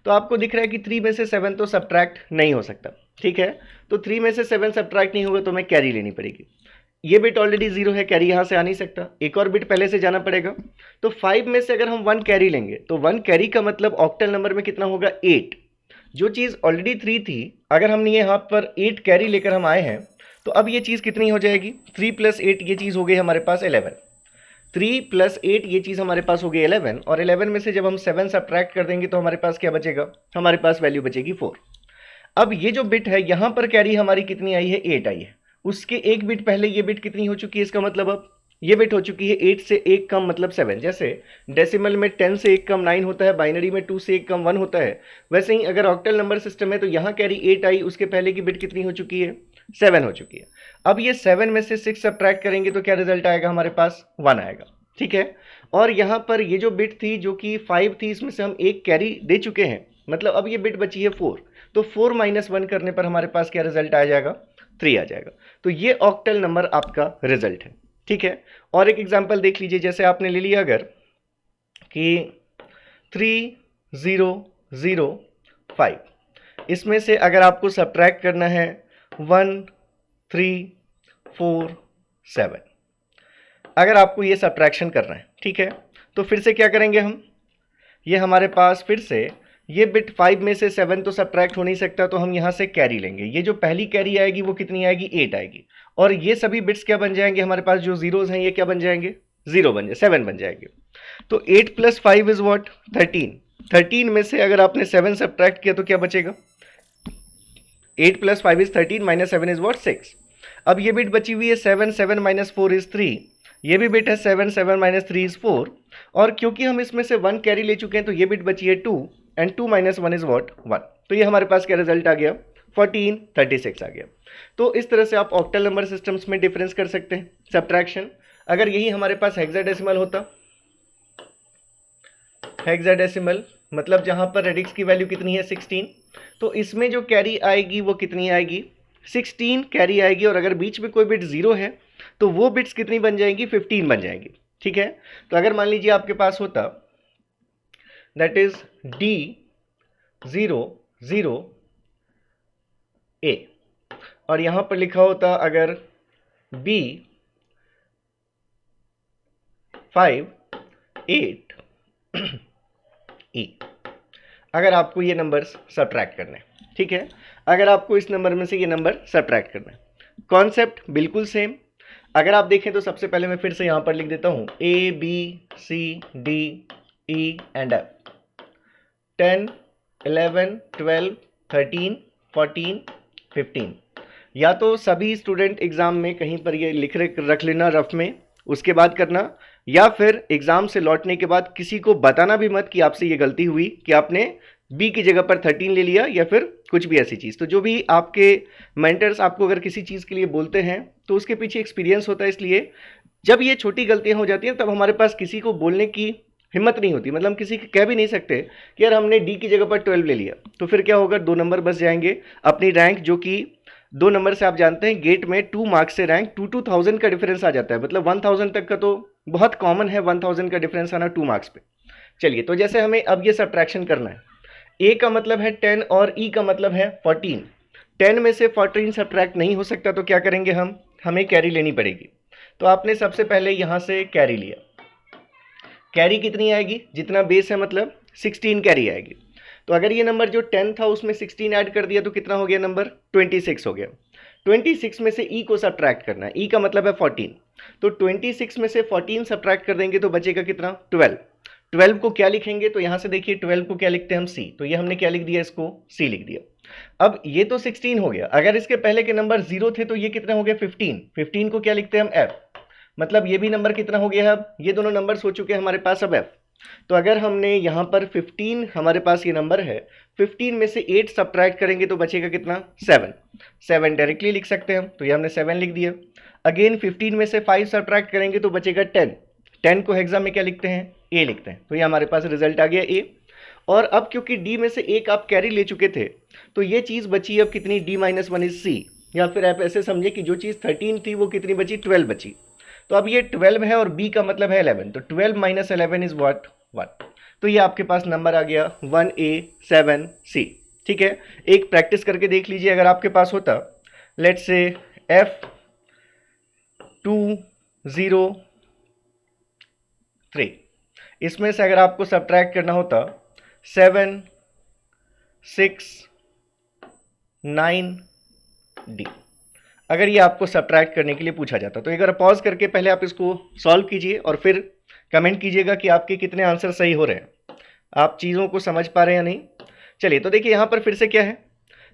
तो आपको दिख रहा है कि 3 में से 7 तो सब्ट्रैक्ट नहीं हो सकता। ठीक है, तो 3 में से 7 सब्ट्रैक्ट नहीं होगा तो हमें कैरी लेनी पड़ेगी। ये बिट ऑलरेडी 0 है, कैरी यहाँ से आ नहीं सकता, एक और बिट पहले से जाना पड़ेगा। तो 5 में से अगर हम 1 कैरी लेंगे तो 1 कैरी का मतलब ऑक्टल नंबर में कितना होगा, 8। जो चीज़ ऑलरेडी 3 थी, अगर हमने यहाँ पर 8 कैरी लेकर हम आए हैं तो अब ये चीज़ कितनी हो जाएगी, 3 + 8 ये चीज़ हो गई हमारे पास 11। 3 + 8 ये चीज़ हमारे पास हो गई 11, और 11 में से जब हम 7 सब्ट्रैक्ट कर देंगे तो हमारे पास क्या बचेगा, हमारे पास वैल्यू बचेगी 4। अब ये जो बिट है यहाँ पर कैरी हमारी कितनी आई है, 8 आई है, उसके एक बिट पहले ये बिट कितनी हो चुकी है, इसका मतलब अब ये बिट हो चुकी है 8 से 1 कम मतलब 7। जैसे डेसिमल में 10 से 1 कम 9 होता है, बाइनरी में 2 से 1 कम 1 होता है, वैसे ही अगर ऑक्टल नंबर सिस्टम है तो यहाँ कैरी 8 आई, उसके पहले की बिट कितनी हो चुकी है, 7 हो चुकी है। अब ये 7 में से 6 सब्ट्रैक्ट करेंगे तो क्या रिजल्ट आएगा, हमारे पास 1 आएगा। ठीक है, और यहाँ पर ये जो बिट थी जो कि 5 थी, इसमें से हम 1 कैरी दे चुके हैं, मतलब अब ये बिट बची है 4, तो 4 - 1 करने पर हमारे पास क्या रिजल्ट आ जाएगा, 3 आ जाएगा। तो ये ऑक्टल नंबर आपका रिजल्ट है। ठीक है, और एक एग्जांपल देख लीजिए, जैसे आपने ले लिया अगर कि 3005, इसमें से अगर आपको सब्ट्रैक्ट करना है 1347, अगर आपको ये सब्ट्रैक्शन करना है, ठीक है, तो फिर से क्या करेंगे हम, ये हमारे पास फिर से ये बिट 5 में से 7 तो सब्ट्रैक्ट हो नहीं सकता, तो हम यहाँ से कैरी लेंगे। ये जो पहली कैरी आएगी वो कितनी आएगी, 8 आएगी, और ये सभी बिट्स क्या बन जाएंगे, हमारे पास जो जीरोज हैं ये क्या बन जाएंगे, 0 बन जाए, 7 बन जाएंगे। तो 8 + 5 इज व्हाट, 13। 13 में से अगर आपने 7 सब्ट्रैक्ट किया तो क्या बचेगा, 8 + 5 इज 13 - 7 इज व्हाट, 6। अब ये बिट बची हुई है 7, 7 - 4 इज 3, ये भी बिट है 7, 7 माइनस 3 इज 4, और क्योंकि हम इसमें से 1 कैरी ले चुके हैं तो ये बिट बची है 2, एंड 2 माइनस 1 इज वॉट 1। तो ये हमारे पास क्या रिजल्ट आ गया, 1436 आ गया। तो इस तरह से आप ऑक्टल नंबर सिस्टम्स में डिफरेंस कर सकते हैं, सब्ट्रैक्शन। अगर यही हमारे पास हेक्साडेसिमल होता, हेक्साडेसिमल मतलब जहां पर रेडिक्स की वैल्यू कितनी है 16, तो इसमें जो कैरी आएगी वो कितनी आएगी, 16 कैरी आएगी, और अगर बीच में कोई बिट 0 है तो वो बिट्स कितनी बन जाएंगी, 15 बन जाएंगी। ठीक है, तो अगर मान लीजिए आपके पास होता दैट इज D00A, और यहां पर लिखा होता अगर B58E, अगर आपको ये नंबर्स सब्ट्रैक्ट करने, ठीक है, अगर आपको इस नंबर में से ये नंबर सब्ट्रैक्ट करना है, कॉन्सेप्ट बिल्कुल सेम। अगर आप देखें तो सबसे पहले मैं फिर से यहां पर लिख देता हूं ABCDE एंड F, 10 11 12 13 14 15। या तो सभी स्टूडेंट एग्जाम में कहीं पर ये लिख रख लेना रफ में, उसके बाद करना, या फिर एग्जाम से लौटने के बाद किसी को बताना भी मत कि आपसे ये गलती हुई कि आपने बी की जगह पर 13 ले लिया या फिर कुछ भी ऐसी चीज़। तो जो भी आपके मेंटर्स आपको अगर किसी चीज़ के लिए बोलते हैं तो उसके पीछे एक्सपीरियंस होता है, इसलिए जब ये छोटी गलतियां हो जाती हैं तब हमारे पास किसी को बोलने की हिम्मत नहीं होती, मतलब हम किसी को कह भी नहीं सकते कि यार हमने डी की जगह पर 12 ले लिया, तो फिर क्या होगा, 2 नंबर बच जाएंगे। अपनी रैंक जो कि 2 नंबर से आप जानते हैं गेट में 2 मार्क्स से रैंक 2000 का डिफरेंस आ जाता है, मतलब 1000 तक का तो बहुत कॉमन है 1000 का डिफरेंस आना 2 मार्क्स पे। चलिए, तो जैसे हमें अब ये सब्ट्रैक्शन करना है, ए का मतलब है 10 और ई का मतलब है 14, 10 में से 14 सब्ट्रैक्ट नहीं हो सकता, तो क्या करेंगे हम, हमें कैरी लेनी पड़ेगी। तो आपने सबसे पहले यहां से कैरी लिया, कैरी कितनी आएगी, जितना बेस है मतलब 16 कैरी आएगी। तो अगर ये नंबर जो 10 था उसमें 16 ऐड कर दिया तो कितना हो गया नंबर, 26 हो गया। 26 में से ई को सब्ट्रैक्ट करना है, ई का मतलब है 14, तो 26 में से 14 सब्ट्रैक्ट कर देंगे तो बचेगा कितना, 12। 12 को क्या लिखेंगे, तो यहां से देखिए 12 को क्या लिखते हैं हम, सी, तो ये हमने क्या लिख दिया, इसको सी लिख दिया। अब ये तो 16 हो गया, अगर इसके पहले के नंबर 0 थे तो ये कितना हो गया 15, 15 को क्या लिखते हैं हम, एफ, मतलब ये भी नंबर कितना हो गया, अब ये दोनों नंबर हो चुके हैं हमारे पास अब एफ। तो अगर हमने यहाँ पर 15 हमारे पास ये नंबर है, 15 में से 8 सब्ट्रैक्ट करेंगे तो बचेगा कितना, 7, 7 डायरेक्टली लिख सकते हैं हम, तो ये हमने 7 लिख दिया। अगेन 15 में से 5 सब्ट्रैक्ट करेंगे तो बचेगा 10, 10 को हेक्सा में क्या लिखते हैं, ए लिखते हैं, तो ये हमारे पास रिजल्ट आ गया ए। और अब क्योंकि डी में से एक आप कैरी ले चुके थे तो ये चीज़ बची अब कितनी, डी माइनस 1 इज सी, या फिर आप ऐसे समझे कि जो चीज़ 13 थी वो कितनी बची, 12 बची। तो अब ये 12 है और b का मतलब है 11, तो 12 माइनस 11 इज व्हाट, 1। तो ये आपके पास नंबर आ गया 1A7C। ठीक है, एक प्रैक्टिस करके देख लीजिए, अगर आपके पास होता लेट्स से F203, इसमें से अगर आपको सब्ट्रैक्ट करना होता 7 6 9D, अगर ये आपको सब्ट्रैक्ट करने के लिए पूछा जाता, तो एक बार पॉज करके पहले आप इसको सॉल्व कीजिए और फिर कमेंट कीजिएगा कि आपके कितने आंसर सही हो रहे हैं, आप चीज़ों को समझ पा रहे हैं या नहीं। चलिए, तो देखिए यहाँ पर फिर से क्या है,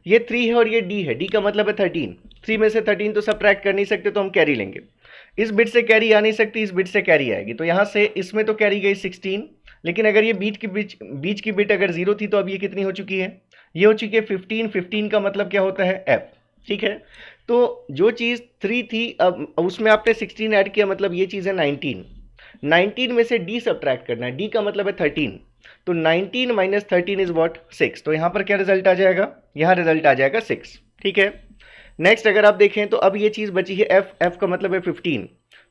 ये 3 है और ये डी है, डी का मतलब है 13, 3 में से 13 तो सब्ट्रैक्ट कर नहीं सकते, तो हम कैरी लेंगे। इस बिट से कैरी आ नहीं सकती, इस बिट से कैरी आएगी, तो यहाँ से इसमें तो कैरी गई 16, लेकिन अगर ये बीच की बिट अगर 0 थी तो अब ये कितनी हो चुकी है, ये हो चुकी है 15, 15 का मतलब क्या होता है, एफ। ठीक है, तो जो चीज़ 3 थी अब उसमें आपने 16 ऐड किया, मतलब ये चीज़ है 19, 19 में से डी सब्ट्रैक्ट करना है, डी का मतलब है 13, तो 19 माइनस 13 इज व्हाट, 6। तो यहाँ पर क्या रिजल्ट आ जाएगा, यहाँ रिजल्ट आ जाएगा 6। ठीक है, नेक्स्ट अगर आप देखें तो अब ये चीज़ बची है एफ, एफ का मतलब है 15,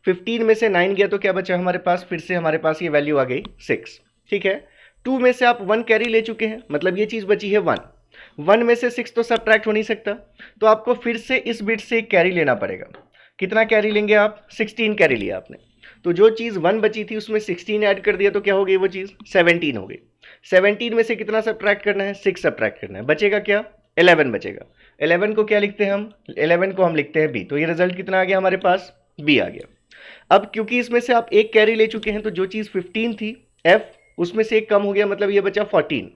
15 में से 9 गया तो क्या बचा हमारे पास, फिर से हमारे पास ये वैल्यू आ गई 6। ठीक है, 2 में से आप 1 कैरी ले चुके हैं, मतलब ये चीज़ बची है 1, 1 में से 6 तो सब्ट्रैक्ट हो नहीं सकता, तो आपको फिर से इस बिट से कैरी लेना पड़ेगा। कितना कैरी लेंगे आप, 16 कैरी लिया आपने, तो जो चीज़ 1 बची थी उसमें 16 ऐड कर दिया तो क्या हो गई वो चीज़, 17 हो गई। 17 में से कितना सब्ट्रैक्ट करना है, 6 सब्ट्रैक्ट करना है, बचेगा क्या, 11 बचेगा। 11 को क्या लिखते हैं हम, 11 को हम लिखते हैं बी, तो ये रिजल्ट कितना आ गया हमारे पास, बी आ गया। अब क्योंकि इसमें से आप एक कैरी ले चुके हैं तो जो चीज़ 15 थी एफ, उसमें से एक कम हो गया, मतलब ये बचा 14,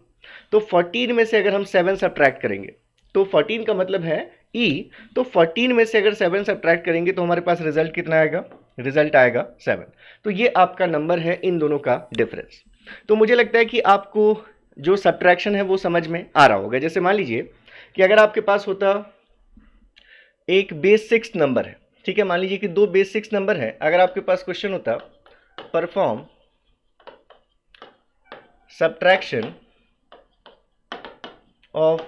तो 14 में से अगर हम 7 सब्ट्रैक्ट करेंगे तो 14 का मतलब है ई, तो 14 में से अगर 7 सब्ट्रैक्ट करेंगे तो हमारे पास रिजल्ट कितना आएगा, रिजल्ट आएगा 7। तो ये आपका नंबर है इन दोनों का डिफरेंस। तो मुझे लगता है कि आपको जो सब्ट्रैक्शन है वो समझ में आ रहा होगा। जैसे मान लीजिए कि अगर आपके पास होता एक बेस 6 नंबर है, ठीक है, मान लीजिए कि दो बेस 6 नंबर है, अगर आपके पास क्वेश्चन होता perform subtraction of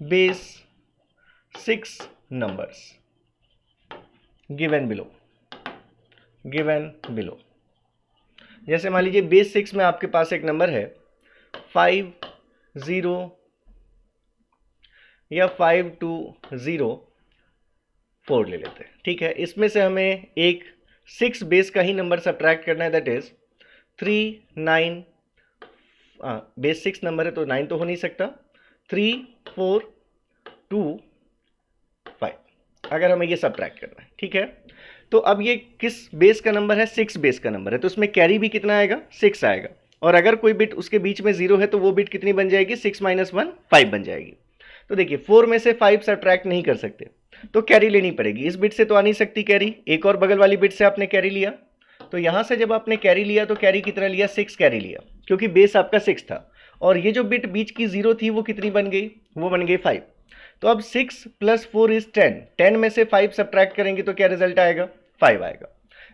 base 6 numbers given below. जैसे मान लीजिए बेस 6 में आपके पास एक नंबर है 5 0 या 5 2 0 4 ले लेते हैं, ठीक है। इसमें से हमें एक 6 बेस का ही नंबर सब्ट्रैक्ट करना है, दैट इज 3 9। बेस 6 नंबर है तो 9 तो हो नहीं सकता, 3 4 2 5 अगर हमें ये सब्ट्रैक्ट करना है, ठीक है। तो अब ये किस बेस का नंबर है? 6 बेस का नंबर है, तो उसमें कैरी भी कितना आएगा? 6 आएगा। और अगर कोई बिट उसके बीच में 0 है तो वो बिट कितनी बन जाएगी? 6 - 1 5 बन जाएगी। तो देखिए 4 में से 5 सब्ट्रैक्ट नहीं कर सकते तो कैरी लेनी पड़ेगी। इस बिट से तो आ नहीं सकती कैरी, एक और बगल वाली बिट से आपने कैरी लिया, तो यहां से जब आपने कैरी लिया तो कैरी कितना लिया? 6 कैरी लिया, क्योंकि बेस आपका 6 था। और ये जो बिट बीच की 0 थी वो कितनी बन गई? वो बन गई 5। तो अब 6 + 4 = 10। 10 में से 5 सब्ट्रैक्ट करेंगे तो क्या रिजल्ट आएगा? 5 आएगा।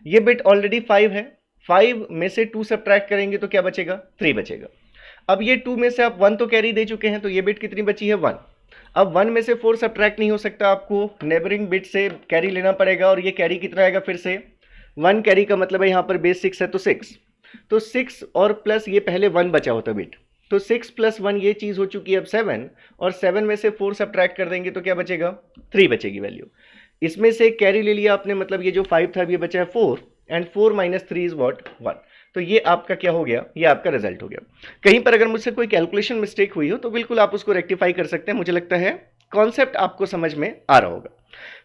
ये बिट ऑलरेडी 5 है, 5 में से 2 सब्ट्रैक्ट करेंगे तो क्या बचेगा? 3 बचेगा। अब ये 2 में से आप 1 तो कैरी दे चुके हैं, तो ये बिट कितनी बची है? 1। अब 1 में से 4 सब्ट्रैक्ट नहीं हो सकता, आपको नेबरिंग बिट से कैरी लेना पड़ेगा। और ये कैरी कितना आएगा? फिर से 1 कैरी का मतलब है यहाँ पर बेस 6 है तो 6, तो 6 और प्लस ये पहले 1 बचा होता बिट, तो 6 + 1 ये चीज़ हो चुकी है अब 7। और 7 में से 4 सब्ट्रैक्ट कर देंगे तो क्या बचेगा? 3 बचेगी वैल्यू। इसमें से कैरी ले लिया आपने, मतलब ये जो 5 था ये बचा है 4, एंड 4 - 3 = 1। तो ये आपका क्या हो गया? ये आपका रिजल्ट हो गया। कहीं पर अगर मुझसे कोई कैलकुलेशन मिस्टेक हुई हो तो बिल्कुल आप उसको रेक्टिफाई कर सकते हैं। मुझे लगता है कॉन्सेप्ट आपको समझ में आ रहा होगा।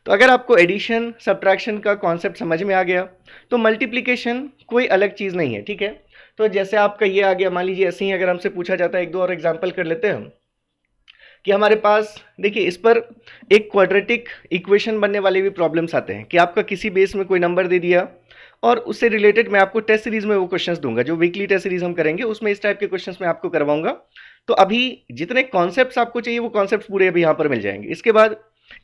तो अगर आपको एडिशन सब्ट्रैक्शन का कॉन्सेप्ट समझ में आ गया तो मल्टीप्लिकेशन कोई अलग चीज़ नहीं है, ठीक है। तो जैसे आपका ये आ गया, मान लीजिए ऐसे ही अगर हमसे पूछा जाता है, एक दो और एग्जाम्पल कर लेते हैं हम, कि हमारे पास देखिए इस पर एक क्वाड्रेटिक इक्वेशन बनने वाले भी प्रॉब्लम्स आते हैं कि आपका किसी बेस में कोई नंबर दे दिया और उससे रिलेटेड मैं आपको टेस्ट सीरीज में वो क्वेश्चंस दूंगा, जो वीकली टेस्ट सीरीज हम करेंगे उसमें इस टाइप के क्वेश्चंस मैं आपको करवाऊंगा। तो अभी जितने कॉन्सेप्ट्स आपको चाहिए वो कॉन्सेप्ट्स पूरे अभी यहाँ पर मिल जाएंगे। इसके बाद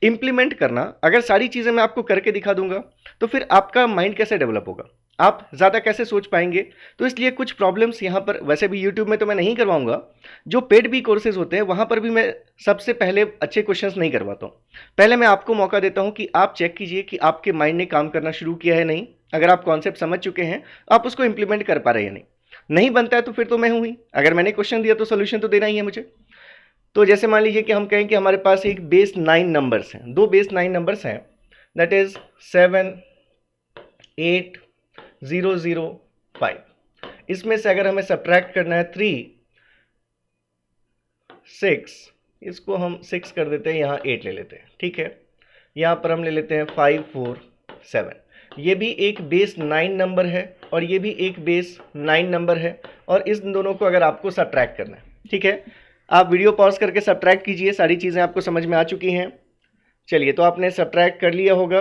इंप्लीमेंट करना, अगर सारी चीज़ें मैं आपको करके दिखा दूंगा तो फिर आपका माइंड कैसे डेवलप होगा, आप ज़्यादा कैसे सोच पाएंगे। तो इसलिए कुछ प्रॉब्लम्स यहाँ पर, वैसे भी यूट्यूब में तो मैं नहीं करवाऊंगा, जो पेड भी कोर्सेज होते हैं वहाँ पर भी मैं सबसे पहले अच्छे क्वेश्चंस नहीं करवाता हूँ। पहले मैं आपको मौका देता हूँ कि आप चेक कीजिए कि आपके माइंड ने काम करना शुरू किया है नहीं। अगर आप कॉन्सेप्ट समझ चुके हैं, आप उसको इंप्लीमेंट कर पा रहे हैं, नहीं बनता है तो फिर तो मैं हूँ ही, अगर मैंने क्वेश्चन दिया तो सोल्यूशन तो देना ही है मुझे। तो जैसे मान लीजिए कि हम कहें कि हमारे पास एक बेस 9 नंबर्स हैं, दो बेस 9 नंबर्स हैं, दैट इज 7 8 0 0 5। इसमें से अगर हमें सब्ट्रैक्ट करना है 3 6, इसको हम 6 कर देते हैं, यहाँ 8 ले लेते हैं, ठीक है। यहाँ पर हम ले लेते हैं 5 4 7। ये भी एक बेस 9 नंबर है और ये भी एक बेस 9 नंबर है, और इस दोनों को अगर आपको सब्ट्रैक्ट करना है, ठीक है, आप वीडियो पॉज करके सब्ट्रैक्ट कीजिए। सारी चीज़ें आपको समझ में आ चुकी हैं। चलिए, तो आपने सब्ट्रैक्ट कर लिया होगा।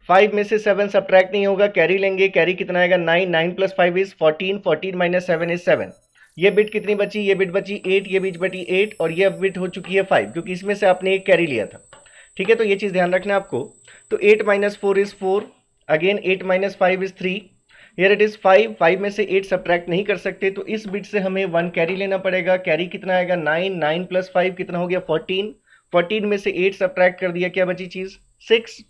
5 में से 7 सब्ट्रैक्ट नहीं होगा, कैरी लेंगे। कैरी कितना आएगा? 9 9 + 5 = 14, 14 - 7 = 7। ये बिट कितनी बची? ये बिट बची 8, ये बिट बची 8, और ये बिट हो चुकी है 5, क्योंकि इसमें से आपने एक कैरी लिया था, ठीक है। तो ये चीज़ ध्यान रखना है आपको। तो 8 - 4 = 4, अगेन 8 - 5 = 3, हियर इट इज़ 5। 5 में से 8 सब्ट्रैक्ट नहीं कर सकते, तो इस बिट से हमें 1 कैरी लेना पड़ेगा। कैरी कितना आएगा? 9 9 + 5 कितना हो गया? 14। 14 में से 8 सब्ट्रैक्ट कर दिया, क्या बची चीज़? 6,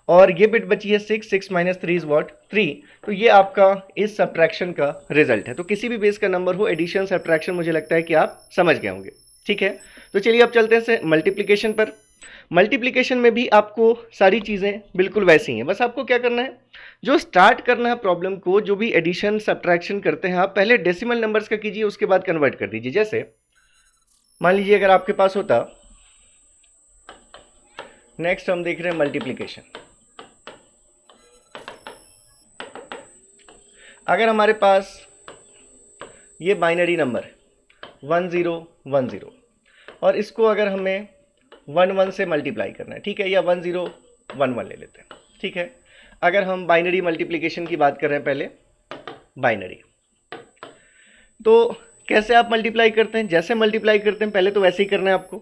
और ये बिट बची है 6। 6 - 3 = 3। तो ये आपका इस सब्ट्रैक्शन का रिजल्ट है। तो किसी भी बेस का नंबर हो, एडिशन सब्ट्रैक्शन, मुझे लगता है कि आप समझ गए होंगे, ठीक है। तो चलिए अब चलते हैं मल्टीप्लिकेशन पर। मल्टीप्लिकेशन में भी आपको सारी चीज़ें बिल्कुल वैसी हैं, बस आपको क्या करना है, जो स्टार्ट करना है प्रॉब्लम को, जो भी एडिशन सब्ट्रैक्शन करते हैं आप पहले डेसिमल नंबर्स का कीजिए, उसके बाद कन्वर्ट कर दीजिए। जैसे मान लीजिए अगर आपके पास होता, नेक्स्ट हम देख रहे हैं मल्टीप्लिकेशन। अगर हमारे पास ये बाइनरी नंबर है 1 0 1 0, और इसको अगर हमें 1 1 से मल्टीप्लाई करना है, ठीक है, या 1 0 1 1 ले लेते हैं, ठीक है। अगर हम बाइनरी मल्टीप्लिकेशन की बात कर रहे हैं, पहले बाइनरी, तो कैसे आप मल्टीप्लाई करते हैं? जैसे मल्टीप्लाई करते हैं पहले तो वैसे ही करना है आपको।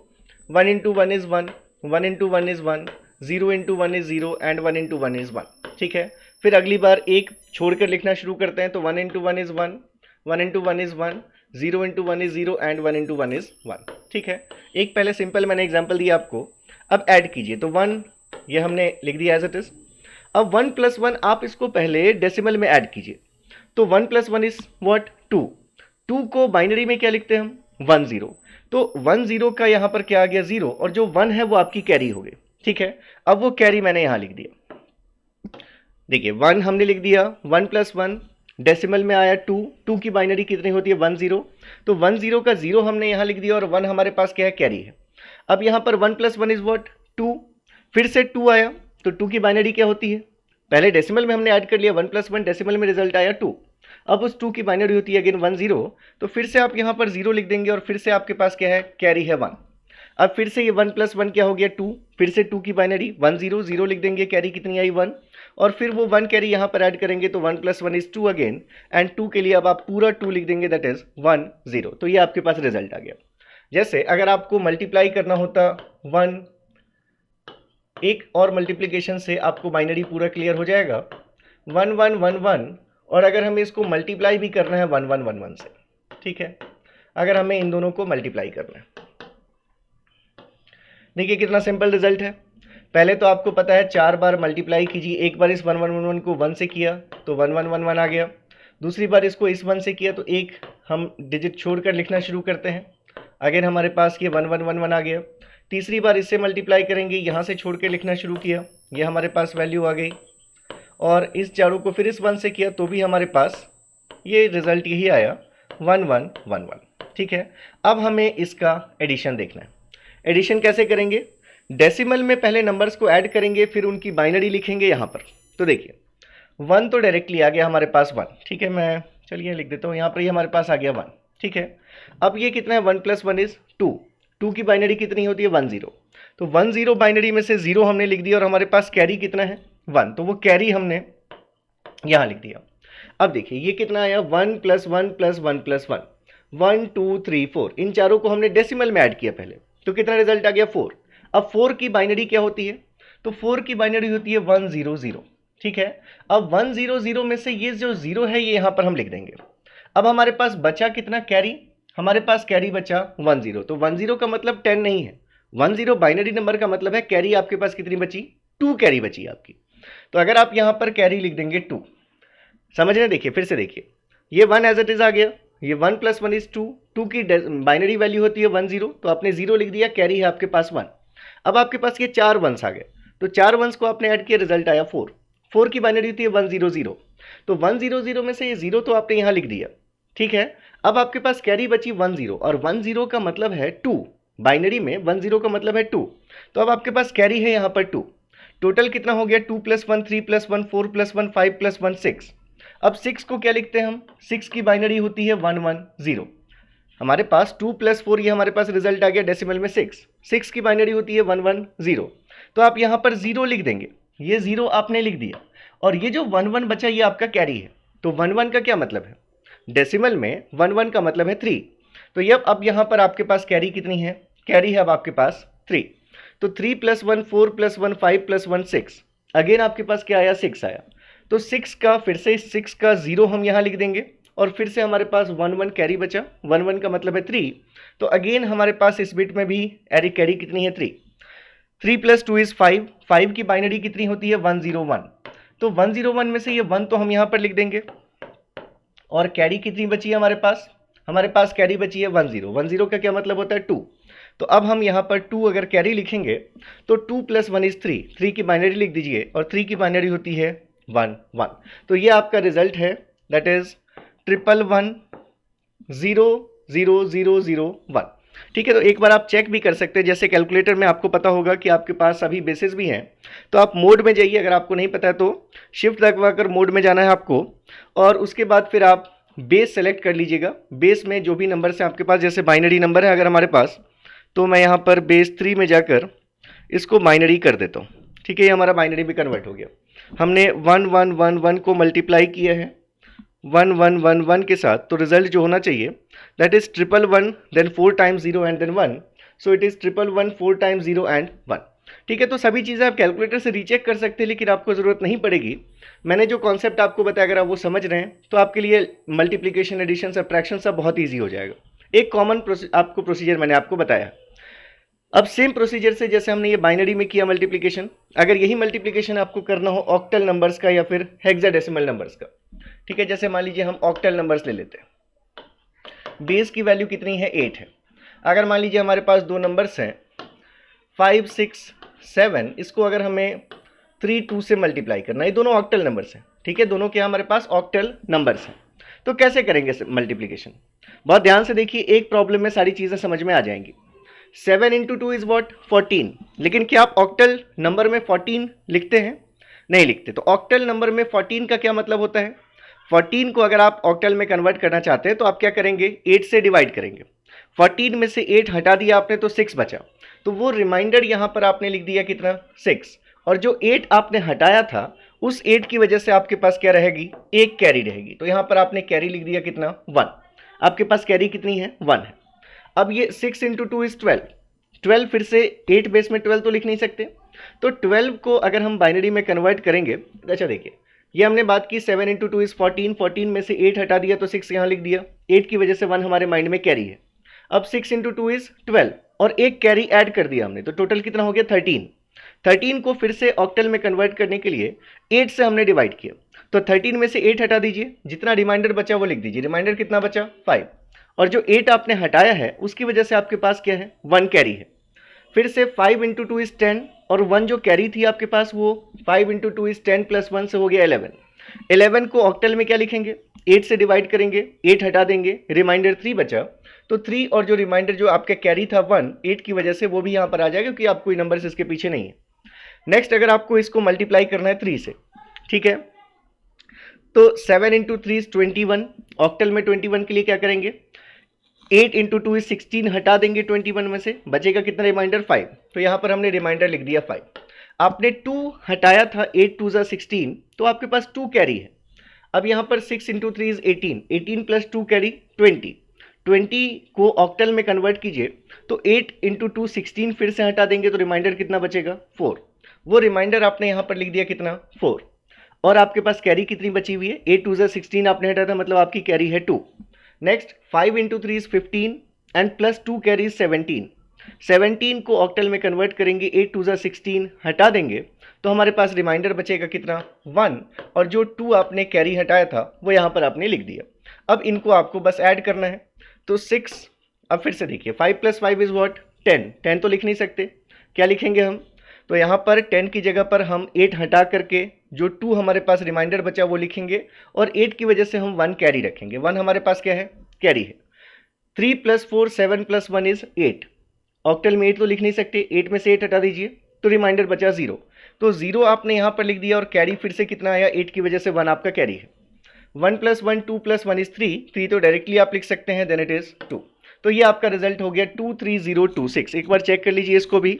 1 into 1 is 1, 1 into 1 is 1, 0 into 1 is 0 and 1 into 1 is 1। ठीक है। फिर अगली बार एक छोड़कर लिखना शुरू करते हैं, तो 1 into 1 is 1, 1 into 1 is 1, 0 into 1 is 0 and 1 into 1 is 1। ठीक है। एक पहले सिंपल मैंने एग्जाम्पल दिया आपको। अब ऐड कीजिए, तो 1 ये हमने लिख दिया एज इट इज़। अब 1 प्लस 1 आप इसको पहले डेसिमल में ऐड कीजिए, तो 1 प्लस 1 इज व्हाट? 2। 2 को बाइनरी में क्या लिखते हैं हम? 1 0। तो 1 0 का यहाँ पर क्या आ गया? 0, और जो 1 है वो आपकी कैरी हो गई। ठीक है। अब वो कैरी मैंने यहाँ लिख दिया। देखिए 1 हमने लिख दिया, 1 प्लस 1 डेसिमल में आया 2, 2 की बाइनरी कितनी होती है? 1 0। तो 1 0 का 0 हमने यहाँ लिख दिया और 1 हमारे पास क्या है? कैरी है। अब यहाँ पर 1 प्लस 1 इज व्हाट? 2। फिर से 2 आया, तो 2 की बाइनरी क्या होती है? पहले डेसिमल में हमने ऐड कर लिया 1 प्लस 1, डेसिमल में रिजल्ट आया 2। अब उस 2 की बाइनरी होती है अगेन 1 0, तो फिर से आप यहाँ पर 0 लिख देंगे और फिर से आपके पास क्या है? कैरी है 1। अब फिर से ये 1 प्लस 1 क्या हो गया? 2। फिर से 2 की बाइनरी 1 0, 0 लिख देंगे, कैरी कितनी आई? 1। और फिर वो 1 कैरी यहाँ पर ऐड करेंगे, तो 1 प्लस 1 इज 2 अगेन, एंड 2 के लिए अब आप पूरा 2 लिख देंगे, दैट इज 1 0। तो ये आपके पास रिजल्ट आ गया। जैसे अगर आपको मल्टीप्लाई करना होता 1, एक और मल्टीप्लीकेशन से आपको बाइनरी पूरा क्लियर हो जाएगा, 1 1 1 1, और अगर हमें इसको मल्टीप्लाई भी करना है 1 1 1 1 से। ठीक है। अगर हमें इन दोनों को मल्टीप्लाई करना है, देखिए कितना सिंपल रिजल्ट है। पहले तो आपको पता है 4 बार मल्टीप्लाई कीजिए, एक बार इस 1 1 1 1 को 1 से किया तो 1 1 1 1 आ गया, दूसरी बार इसको इस 1 से किया तो एक हम डिजिट छोड़कर लिखना शुरू करते हैं, अगेन हमारे पास ये 1 1 1 1 आ गया। तीसरी बार इससे मल्टीप्लाई करेंगे, यहाँ से छोड़ के लिखना शुरू किया, ये हमारे पास वैल्यू आ गई, और इस चारों को फिर इस 1 से किया तो भी हमारे पास ये रिजल्ट यही आया 1 1 1 1। ठीक है। अब हमें इसका एडिशन देखना है। एडिशन कैसे करेंगे? डेसिमल में पहले नंबर्स को ऐड करेंगे, फिर उनकी बाइनरी लिखेंगे यहाँ पर। तो देखिए 1 तो डायरेक्टली आ गया हमारे पास 1। ठीक है, मैं चलिए लिख देता हूँ यहाँ पर, ये हमारे पास आ गया 1। ठीक है। अब ये कितना है? 1 प्लस 1 इज 2। 2 की बाइनरी कितनी होती है? 1 0। तो 1 0 बाइनरी में से 0 हमने लिख दिया और हमारे पास कैरी कितना है? 1। तो वो कैरी हमने यहाँ लिख दिया। अब देखिए ये कितना आया? 1 प्लस 1 प्लस 1 प्लस 1, 1 2 3 4। इन चारों को हमने डेसिमल में ऐड किया पहले, तो कितना रिजल्ट आ गया? 4। अब 4 की बाइनरी क्या होती है? तो 4 की बाइनरी होती है 1 0 0। ठीक है। अब 1 0 0 में से ये जो 0 है ये यहाँ पर हम लिख देंगे। अब हमारे पास बचा कितना? कैरी। हमारे पास कैरी बचा 1 0। तो 1 0 का मतलब 10 नहीं है, 1 0 बाइनरी नंबर का मतलब है कैरी आपके पास कितनी बची? 2 कैरी बची आपकी। तो अगर आप यहाँ पर कैरी लिख देंगे 2, समझ रहे? देखिए फिर से देखिए, ये 1 एज इट इज आ गया, ये 1 प्लस 1 इज 2। 2 की बाइनरी वैल्यू होती है 1 0, तो आपने 0 लिख दिया, कैरी है आपके पास 1। अब आपके पास ये 4 वंस आ गए, तो 4 वंस को आपने ऐड किया, रिजल्ट आया 4। 4 की बाइनरी होती है 1 0 0, तो 1 0 0 में से ये 0 तो आपने यहाँ लिख दिया। ठीक है। अब आपके पास कैरी बची 1 0, और 1 0 का मतलब है 2, बाइनरी में 1 0 का मतलब है 2, तो अब आपके पास कैरी है यहाँ पर 2। टोटल कितना हो गया? 2 प्लस 1 3 प्लस 1 4 प्लस 1 5 प्लस 1 6। अब 6 को क्या लिखते हैं हम? 6 की बाइनरी होती है 1 1 0। हमारे पास 2 प्लस 4, ये हमारे पास रिजल्ट आ गया डेसिमल में 6। 6 की बाइनरी होती है 1 1 0, तो आप यहाँ पर 0 लिख देंगे, ये 0 आपने लिख दिया, और ये जो 1 1 बचा ये आपका कैरी है। तो 1 1 का क्या मतलब है? डेसिमल में 1 1 का मतलब है 3। तो ये अब यहाँ पर आपके पास कैरी कितनी है? कैरी है अब आपके पास 3। तो 3 प्लस 1 4 प्लस 1 5 प्लस 1 6, अगेन आपके पास क्या आया? 6 आया। तो 6 का फिर से 6 का 0 हम यहाँ लिख देंगे, और फिर से हमारे पास 1 1 कैरी बचा, 1 1 का मतलब है 3। तो अगेन हमारे पास इस बिट में भी एरी कैरी कितनी है? 3। 3 प्लस 2 इज 5। 5 की बाइनरी कितनी होती है? 1 0 1। तो 1 0 1 में से ये 1 तो हम यहाँ पर लिख देंगे, और कैरी कितनी बची है हमारे पास? हमारे पास कैरी बची है 1 0। 1 0 का क्या मतलब होता है? 2। तो अब हम यहाँ पर 2 अगर कैरी लिखेंगे तो 2 प्लस 1 इज 3। 3 की बाइनरी लिख दीजिए, और 3 की बाइनरी होती है 1 1। तो ये आपका रिजल्ट है, दैट इज 1 1 0 0 0 0 1। ठीक है। तो एक बार आप चेक भी कर सकते हैं, जैसे कैलकुलेटर में आपको पता होगा कि आपके पास सभी बेसिस भी हैं, तो आप मोड में जाइए, अगर आपको नहीं पता है तो शिफ्ट दबाकर मोड में जाना है आपको, और उसके बाद फिर आप बेस सेलेक्ट कर लीजिएगा। बेस में जो भी नंबर है आपके पास, जैसे बाइनरी नंबर है अगर हमारे पास, तो मैं यहाँ पर बेस 3 में जाकर इसको बाइनरी कर देता हूँ। ठीक है, ये हमारा बाइनरी में कन्वर्ट हो गया। हमने 1111 को मल्टीप्लाई किया है 1111 के साथ, तो रिजल्ट जो होना चाहिए that is 1111 then 4 times 0 and then 1, so it is 1111 4 times 0 and 1। ठीक है, तो सभी चीज़ें आप कैलकुलेटर से रीचेक कर सकते हैं, लेकिन आपको ज़रूरत नहीं पड़ेगी। मैंने जो कॉन्सेप्ट आपको बताया अगर आप वो समझ रहे हैं तो आपके लिए मल्टीप्लिकेशन, एडिशन, सब्ट्रैक्शन सब बहुत ईजी हो जाएगा। एक कॉमन आपको प्रोसीजर मैंने आपको बताया। अब सेम प्रोसीजर से जैसे हमने ये बाइनरी में किया मल्टीप्लिकेशन, अगर यही मल्टीप्लिकेशन आपको करना हो ऑक्टल नंबर्स का या फिर हेक्साडेसिमल नंबर्स का, ठीक है, जैसे मान लीजिए हम ऑक्टल नंबर्स ले लेते हैं। बेस की वैल्यू कितनी है 8 है। अगर मान लीजिए हमारे पास दो नंबर्स हैं 5 6 7, इसको अगर हमें 3 2 से मल्टीप्लाई करना, ये दोनों ऑक्टल नंबर्स हैं, ठीक है, दोनों के हमारे पास ऑक्टल नंबर्स हैं। तो कैसे करेंगे मल्टीप्लिकेशन, बहुत ध्यान से देखिए, एक प्रॉब्लम में सारी चीज़ें समझ में आ जाएंगी। 7 इंटू 2 इज वॉट 14, लेकिन क्या आप ऑक्टल नंबर में 14 लिखते हैं? नहीं लिखते। तो ऑक्टल नंबर में 14 का क्या मतलब होता है? 14 को अगर आप ऑक्टल में कन्वर्ट करना चाहते हैं तो आप क्या करेंगे, 8 से डिवाइड करेंगे। 14 में से 8 हटा दिया आपने तो 6 बचा, तो वो रिमाइंडर यहां पर आपने लिख दिया कितना 6, और जो 8 आपने हटाया था उस 8 की वजह से आपके पास क्या रहेगी, एक कैरी रहेगी। तो यहां पर आपने कैरी लिख दिया कितना 1, आपके पास कैरी कितनी है 1 है। अब ये 6 इंटू 2 इज 12, 12 फिर से 8 बेस में 12 तो लिख नहीं सकते, तो 12 को अगर हम बाइनरी में कन्वर्ट करेंगे, अच्छा देखिए ये हमने बात की 7 इंटू 2 इज 14, 14 में से 8 हटा दिया तो 6 यहाँ लिख दिया, 8 की वजह से 1 हमारे माइंड में कैरी है। अब 6 इंटू 2 इज 12 और एक कैरी ऐड कर दिया हमने, तो टोटल कितना हो गया 13। 13 को फिर से ऑक्टल में कन्वर्ट करने के लिए 8 से हमने डिवाइड किया, तो 13 में से 8 हटा दीजिए, जितना रिमाइंडर बचा वो लिख दीजिए। रिमाइंडर कितना बचा 5, और जो 8 आपने हटाया है उसकी वजह से आपके पास क्या है 1 कैरी है। फिर से 5 इंटू 2 इज 10, और 1 जो कैरी थी आपके पास वो 5 इंटू 2 इज 10 प्लस 1 से हो गया 11। 11 को ऑक्टल में क्या लिखेंगे, 8 से डिवाइड करेंगे, 8 हटा देंगे, रिमाइंडर 3 बचा, तो 3 और जो रिमाइंडर जो आपका कैरी था 1, 8 की वजह से वो भी यहाँ पर आ जाएगा क्योंकि आप कोई नंबर इसके पीछे नहीं है। नेक्स्ट अगर आपको इसको मल्टीप्लाई करना है 3 से, ठीक है, तो 7 इंटू 3 इज 21, ऑक्टल में 21 के लिए क्या करेंगे, 8 इंटू 2 इज 16, हटा देंगे 21 में से, बचेगा कितना रिमाइंडर 5, तो यहाँ पर हमने रिमाइंडर लिख दिया 5। आपने 2 हटाया था, 8 2 जा 16, तो आपके पास 2 कैरी है। अब यहाँ पर 6 इंटू 3 इज 18, 18 प्लस 2 कैरी 20, 20 को ऑक्टल में कन्वर्ट कीजिए, तो 8 इंटू 2 16 फिर से हटा देंगे तो रिमाइंडर कितना बचेगा 4, वो रिमाइंडर आपने यहाँ पर लिख दिया कितना 4, और आपके पास कैरी कितनी बची हुई है 8 2 जा 16 आपने हटाया था, मतलब आपकी कैरी है 2। Next 5 into 3 is 15 and plus 2 carry is 17, 17 को ऑक्टल में कन्वर्ट करेंगे, 8 2 जा 16 हटा देंगे तो हमारे पास रिमाइंडर बचेगा कितना 1, और जो 2 आपने कैरी हटाया था वो यहाँ पर आपने लिख दिया। अब इनको आपको बस ऐड करना है, तो 6, अब फिर से देखिए 5 प्लस 5 इज वॉट 10, 10 तो लिख नहीं सकते, क्या लिखेंगे हम, तो यहाँ पर 10 की जगह पर हम 8 हटा करके जो 2 हमारे पास रिमाइंडर बचा वो लिखेंगे, और 8 की वजह से हम 1 कैरी रखेंगे, 1 हमारे पास क्या है कैरी है। 3 प्लस 4 7 प्लस 1 इज 8, ऑक्टल में 8 तो लिख नहीं सकते, 8 में से 8 हटा दीजिए तो रिमाइंडर बचा 0, तो 0 आपने यहाँ पर लिख दिया, और कैरी फिर से कितना आया 8 की वजह से 1 आपका कैरी है। 1 प्लस 1 2 प्लस 1 इज 3, 3 तो डायरेक्टली आप लिख सकते हैं, देन इट इज 2। तो ये आपका रिजल्ट हो गया 23026। एक बार चेक कर लीजिए इसको भी,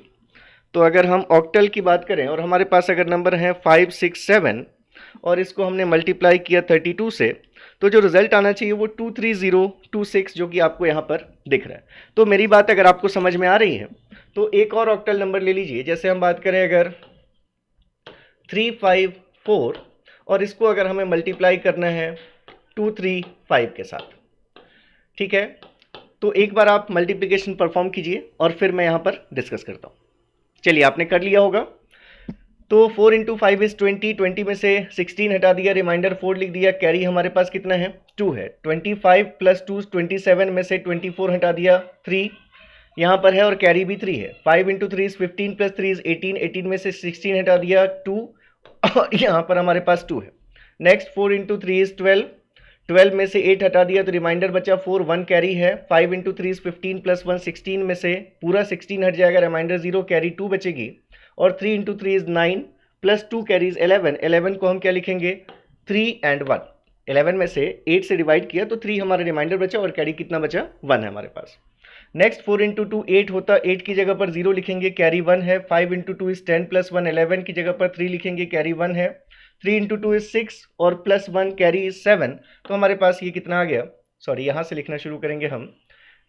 तो अगर हम ऑक्टल की बात करें और हमारे पास अगर नंबर है 5 6 7 और इसको हमने मल्टीप्लाई किया 32 से, तो जो रिजल्ट आना चाहिए वो 23026 जो कि आपको यहाँ पर दिख रहा है। तो मेरी बात अगर आपको समझ में आ रही है तो एक और ऑक्टल नंबर ले लीजिए, जैसे हम बात करें अगर 354 और इसको अगर हमें मल्टीप्लाई करना है 235 के साथ, ठीक है, तो एक बार आप मल्टीप्लिकेशन परफॉर्म कीजिए और फिर मैं यहाँ पर डिस्कस करता हूँ। चलिए आपने कर लिया होगा, तो 4 इंटू 5 इज 20, 20 में से 16 हटा दिया, रिमाइंडर 4 लिख दिया, कैरी हमारे पास कितना है 2 है। 25 प्लस 2 27 में से 24 हटा दिया, 3 यहाँ पर है और कैरी भी 3 है। 5 इंटू 3 इज 15 प्लस 3 इज 18, 18 में से 16 हटा दिया 2 यहाँ पर हमारे पास 2 है। नेक्स्ट 4 इंटू 3 इज 12, 12 में से 8 हटा दिया तो रिमाइंडर बचा 4, 1 कैरी है। 5 इंटू 3 इज 15 प्लस 1 16 में से पूरा 16 हट जाएगा, रिमाइंडर 0, कैरी 2 बचेगी। और 3 इंटू 3 इज 9 प्लस 2 कैरीज 11, 11 को हम क्या लिखेंगे 3 एंड 1, 11 में से 8 से डिवाइड किया तो 3 हमारा रिमाइंडर बचा और कैरी कितना बचा 1 है हमारे पास। नेक्स्ट 4 इंटू टू 8 होता, 8 की जगह पर 0 लिखेंगे, कैरी 1 है। 5 इंटू टू इज 10 प्लस 1, 11 की जगह पर 3 लिखेंगे, कैरी 1 है। 3 इंटू टू इज 6 और प्लस 1 कैरी इज 7। तो हमारे पास ये कितना आ गया, सॉरी यहाँ से लिखना शुरू करेंगे हम,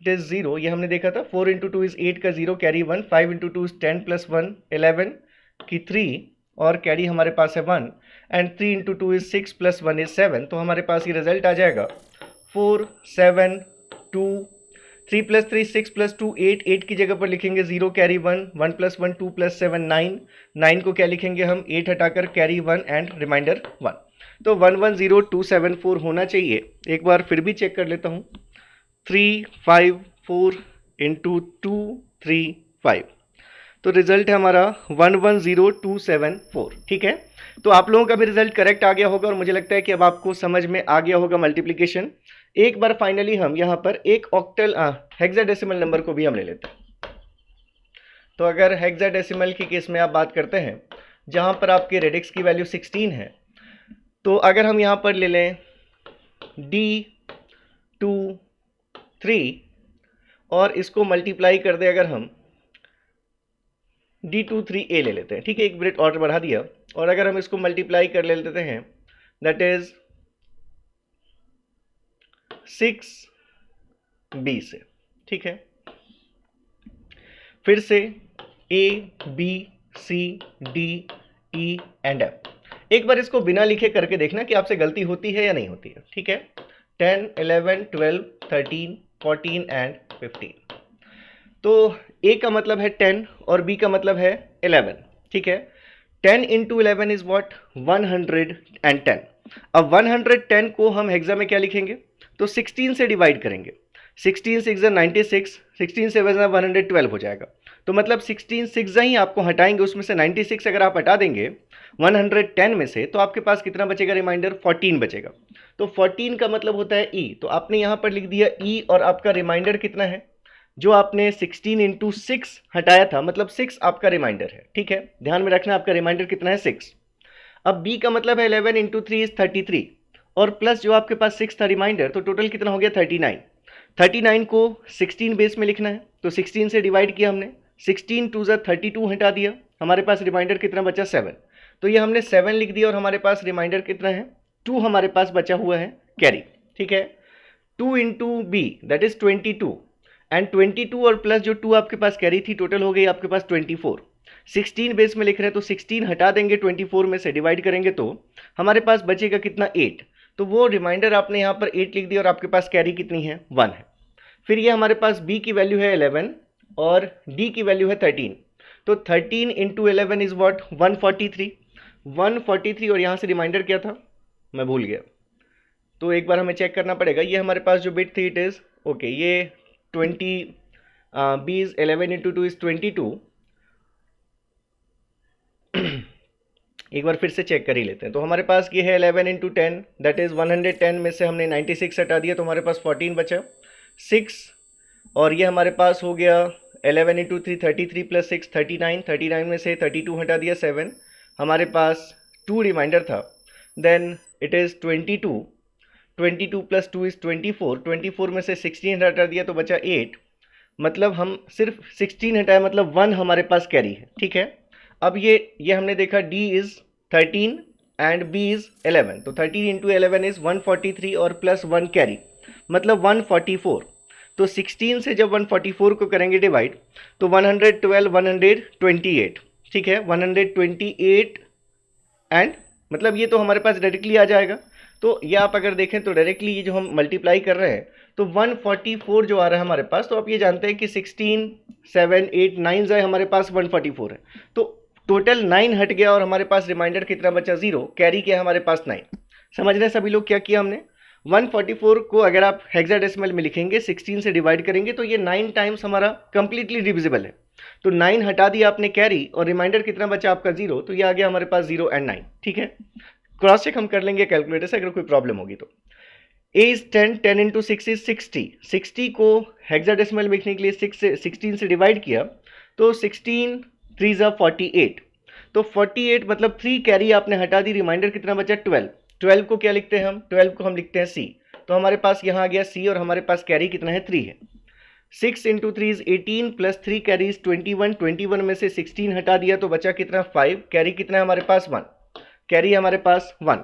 इट इज 0, ये हमने देखा था। 4 इंटू टू इज 8 का 0 carry 1, 5 into two is 10 plus 1 11 की 3 और कैरी हमारे पास है 1, and 3 into two is 6 plus 1 is 7। तो हमारे पास ये रिजल्ट आ जाएगा 4 7 2 3 प्लस 3 6 प्लस 2 8, 8 की जगह पर लिखेंगे 0 कैरी 1, 1 प्लस 1 2 प्लस 7 9, 9 को क्या लिखेंगे हम, 8 हटाकर कैरी 1 एंड रिमाइंडर 1। तो 110274 होना चाहिए। एक बार फिर भी चेक कर लेता हूँ, 3 5 4 इंटू 2 3 5, तो रिजल्ट है हमारा 110274। ठीक है, तो आप लोगों का भी रिजल्ट करेक्ट आ गया होगा और मुझे लगता है कि अब आपको समझ में आ गया होगा मल्टीप्लिकेशन। एक बार फाइनली हम यहाँ पर एक ऑक्टल हेक्साडेसिमल नंबर को भी हम ले लेते हैं। तो अगर हेक्साडेसिमल की केस में आप बात करते हैं जहाँ पर आपके रेडिक्स की वैल्यू 16 है, तो अगर हम यहाँ पर ले लें D23 और इसको मल्टीप्लाई कर दें, अगर हम D23A ले लेते हैं, ठीक है, एक मिनट ऑर्डर बढ़ा दिया, और अगर हम इसको मल्टीप्लाई कर ले लेते हैं, दैट इज 6B से। ठीक है, फिर से A B C D E and F। एक बार इसको बिना लिखे करके देखना कि आपसे गलती होती है या नहीं होती है। ठीक है, 10 11 12 13 14 एंड 15। तो A का मतलब है 10 और B का मतलब है 11। ठीक है, 10 इंटू 11 इज वॉट, 110। अब 110 को हम हेक्सा में क्या लिखेंगे, तो 16 से डिवाइड करेंगे। 16 6 96, 16 से 112 हो जाएगा। तो मतलब 16 6 ही आपको हटाएंगे, उसमें से 96 अगर आप हटा देंगे 110 में से, तो आपके पास कितना बचेगा, रिमाइंडर 14 बचेगा। तो 14 का मतलब होता है ई, तो आपने यहाँ पर लिख दिया ई, और आपका रिमाइंडर कितना है, जो आपने 16 इंटू 6 हटाया था, मतलब 6 आपका रिमाइंडर है। ठीक है, ध्यान में रखना आपका रिमाइंडर कितना है, 6। अब बी का मतलब है 11 इंटू 3 इज 33, और प्लस जो आपके पास 6 था रिमाइंडर, तो टोटल कितना हो गया 39। 39 को 16 बेस में लिखना है, तो 16 से डिवाइड किया हमने, 16 टू ज़ा 32 हटा दिया, हमारे पास रिमाइंडर कितना बचा, 7। तो ये हमने 7 लिख दिया और हमारे पास रिमाइंडर कितना है, 2 हमारे पास बचा हुआ है कैरी। ठीक है, 2 into B that is 22, and 22 और प्लस जो 2 आपके पास कैरी थी, टोटल हो गई आपके पास 24। 16 बेस में लिख रहे हैं, तो 16 हटा देंगे, 24 में से डिवाइड करेंगे तो हमारे पास बचेगा कितना, 8। तो वो रिमाइंडर आपने यहाँ पर 8 लिख दिया और आपके पास कैरी कितनी है, 1 है। फिर ये हमारे पास b की वैल्यू है 11 और d की वैल्यू है 13। तो 13 इंटू 11 इज वॉट, 143। 143 और यहाँ से रिमाइंडर क्या था, मैं भूल गया, तो एक बार हमें चेक करना पड़ेगा। ये हमारे पास जो बिट थी, इट इज़ ओके, ये 20 b इज 11 इंटू 2 इज 22। एक बार फिर से चेक कर ही लेते हैं। तो हमारे पास ये है 11 इंटू 10 दैट इज़ 110 में से हमने 96 हटा दिया, तो हमारे पास 14 बचा 6, और ये हमारे पास हो गया 11 इंटू 3 33 प्लस 6 39, 39 में से 32 हटा दिया 7, हमारे पास 2 रिमाइंडर था, then it is 22, 22 plus 2 is 24, 24 में से 16 हटा दिया तो बचा 8, मतलब हम सिर्फ 16 हटाया, मतलब 1 हमारे पास कैरी है। ठीक है, अब ये हमने देखा d is 13 and b is 11, तो 13 इंटू 11 इज़ 143 और प्लस 1 कैरी, मतलब 144। तो 16 से जब 144 को करेंगे डिवाइड, तो 112 128। ठीक है, 128 एंड मतलब ये तो हमारे पास डायरेक्टली आ जाएगा। तो ये आप अगर देखें तो डायरेक्टली ये जो हम मल्टीप्लाई कर रहे हैं, तो 144 जो आ रहा है हमारे पास, तो आप ये जानते हैं कि 16 7 8 9 जाए हमारे पास 144 है, तो टोटल 9 हट गया और हमारे पास रिमाइंडर कितना बचा, 0, कैरी किया हमारे पास 9। समझ रहे हैं सभी लोग क्या किया हमने, 144 को अगर आप हेक्साडेसिमल में लिखेंगे, 16 से डिवाइड करेंगे, तो ये 9 टाइम्स हमारा कंप्लीटली डिविजिबल है। तो 9 हटा दिया आपने कैरी, और रिमाइंडर कितना बचा आपका, 0, तो ये आ गया हमारे पास 0 एंड 9। ठीक है, क्रॉस चेक हम कर लेंगे कैलकुलेटर से अगर कोई प्रॉब्लम होगी तो। a इज 10, 10 इंटू 6 इज 60, 60 को हेक्साडेसिमल में लिखने के लिए 16 से डिवाइड किया, तो 16 3 ज़ा 48, तो 48 मतलब 3 कैरी आपने हटा दी, रिमाइंडर कितना बचा, 12। 12 को क्या लिखते हैं हम, 12 को हम लिखते हैं c, तो हमारे पास यहाँ आ गया c और हमारे पास कैरी कितना है, 3 है। 6 इंटू 3 इज 18 प्लस 3 कैरीज 21, 21 में से 16 हटा दिया तो बचा कितना 5, कैरी कितना है हमारे पास 1, कैरी हमारे पास 1।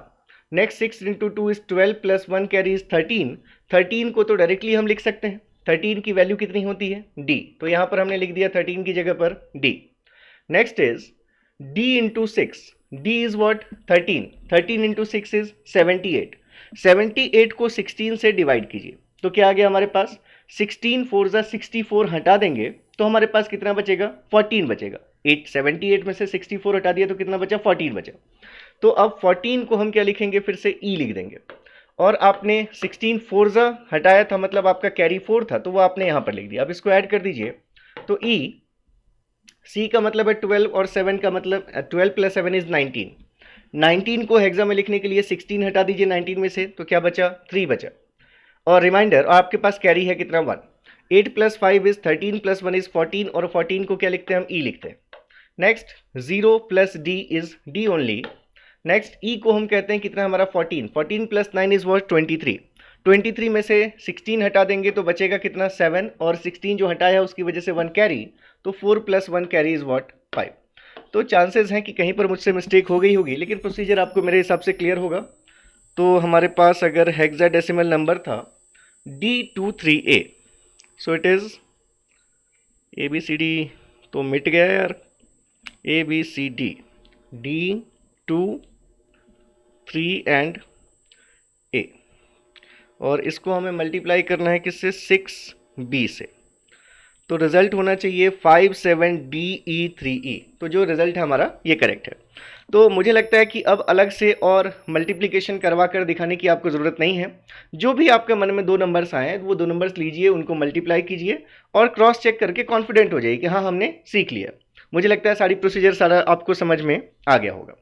Next 6 into 2 is 12 plus 1 carry is 13, 13 को तो डायरेक्टली हम लिख सकते हैं, 13 की वैल्यू कितनी होती है d, तो यहाँ पर हमने लिख दिया 13 की जगह पर d। Next is d into 6, d is what 13, 13 into 6 is 78, 78 को 16 से डिवाइड कीजिए तो क्या आ गया हमारे पास 16 4 जा 64, हटा देंगे तो हमारे पास कितना बचेगा 14 बचेगा। 78 में से 64 हटा दिया तो कितना बचा 14 बचा। तो अब 14 को हम क्या लिखेंगे, फिर से e लिख देंगे, और आपने 16 4 जा हटाया था मतलब आपका कैरी 4 था तो वो आपने यहाँ पर लिख दिया। अब इसको ऐड कर दीजिए तो e, c का मतलब है 12 और 7 का मतलब 12 प्लस 7 इज 19, 19 को हेक्सा में लिखने के लिए 16 हटा दीजिए 19 में से तो क्या बचा 3 बचा। और रिमाइंडर, और आपके पास कैरी है कितना 1, 8 प्लस 5 इज 13 प्लस 1 इज 14, और 14 को क्या लिखते हैं हम e लिखते हैं। Next 0 plus d is d only. Next e को हम कहते हैं कितना हमारा 14, 14 प्लस 9 इज वॉट 23, 23 में से 16 हटा देंगे तो बचेगा कितना 7, और 16 जो हटाया उसकी वजह से 1 कैरी, तो 4 प्लस 1 कैरी इज वॉट 5। तो चांसेस हैं कि कहीं पर मुझसे मिस्टेक हो गई होगी, लेकिन प्रोसीजर आपको मेरे हिसाब से क्लियर होगा। तो हमारे पास अगर हेक्साडेसिमल नंबर था D23A, so it is ABCD तो मिट गया यार, ABCD D23 एंड A, और इसको हमें मल्टीप्लाई करना है किससे 6B से, तो रिजल्ट होना चाहिए 57DE3E। तो जो रिजल्ट है हमारा ये करेक्ट है। तो मुझे लगता है कि अब अलग से और मल्टीप्लिकेशन करवा कर दिखाने की आपको ज़रूरत नहीं है। जो भी आपके मन में दो नंबर्स आए वो दो नंबर्स लीजिए, उनको मल्टीप्लाई कीजिए और क्रॉस चेक करके कॉन्फिडेंट हो जाइए कि हाँ हमने सीख लिया। मुझे लगता है सारी प्रोसीजर सारा आपको समझ में आ गया होगा।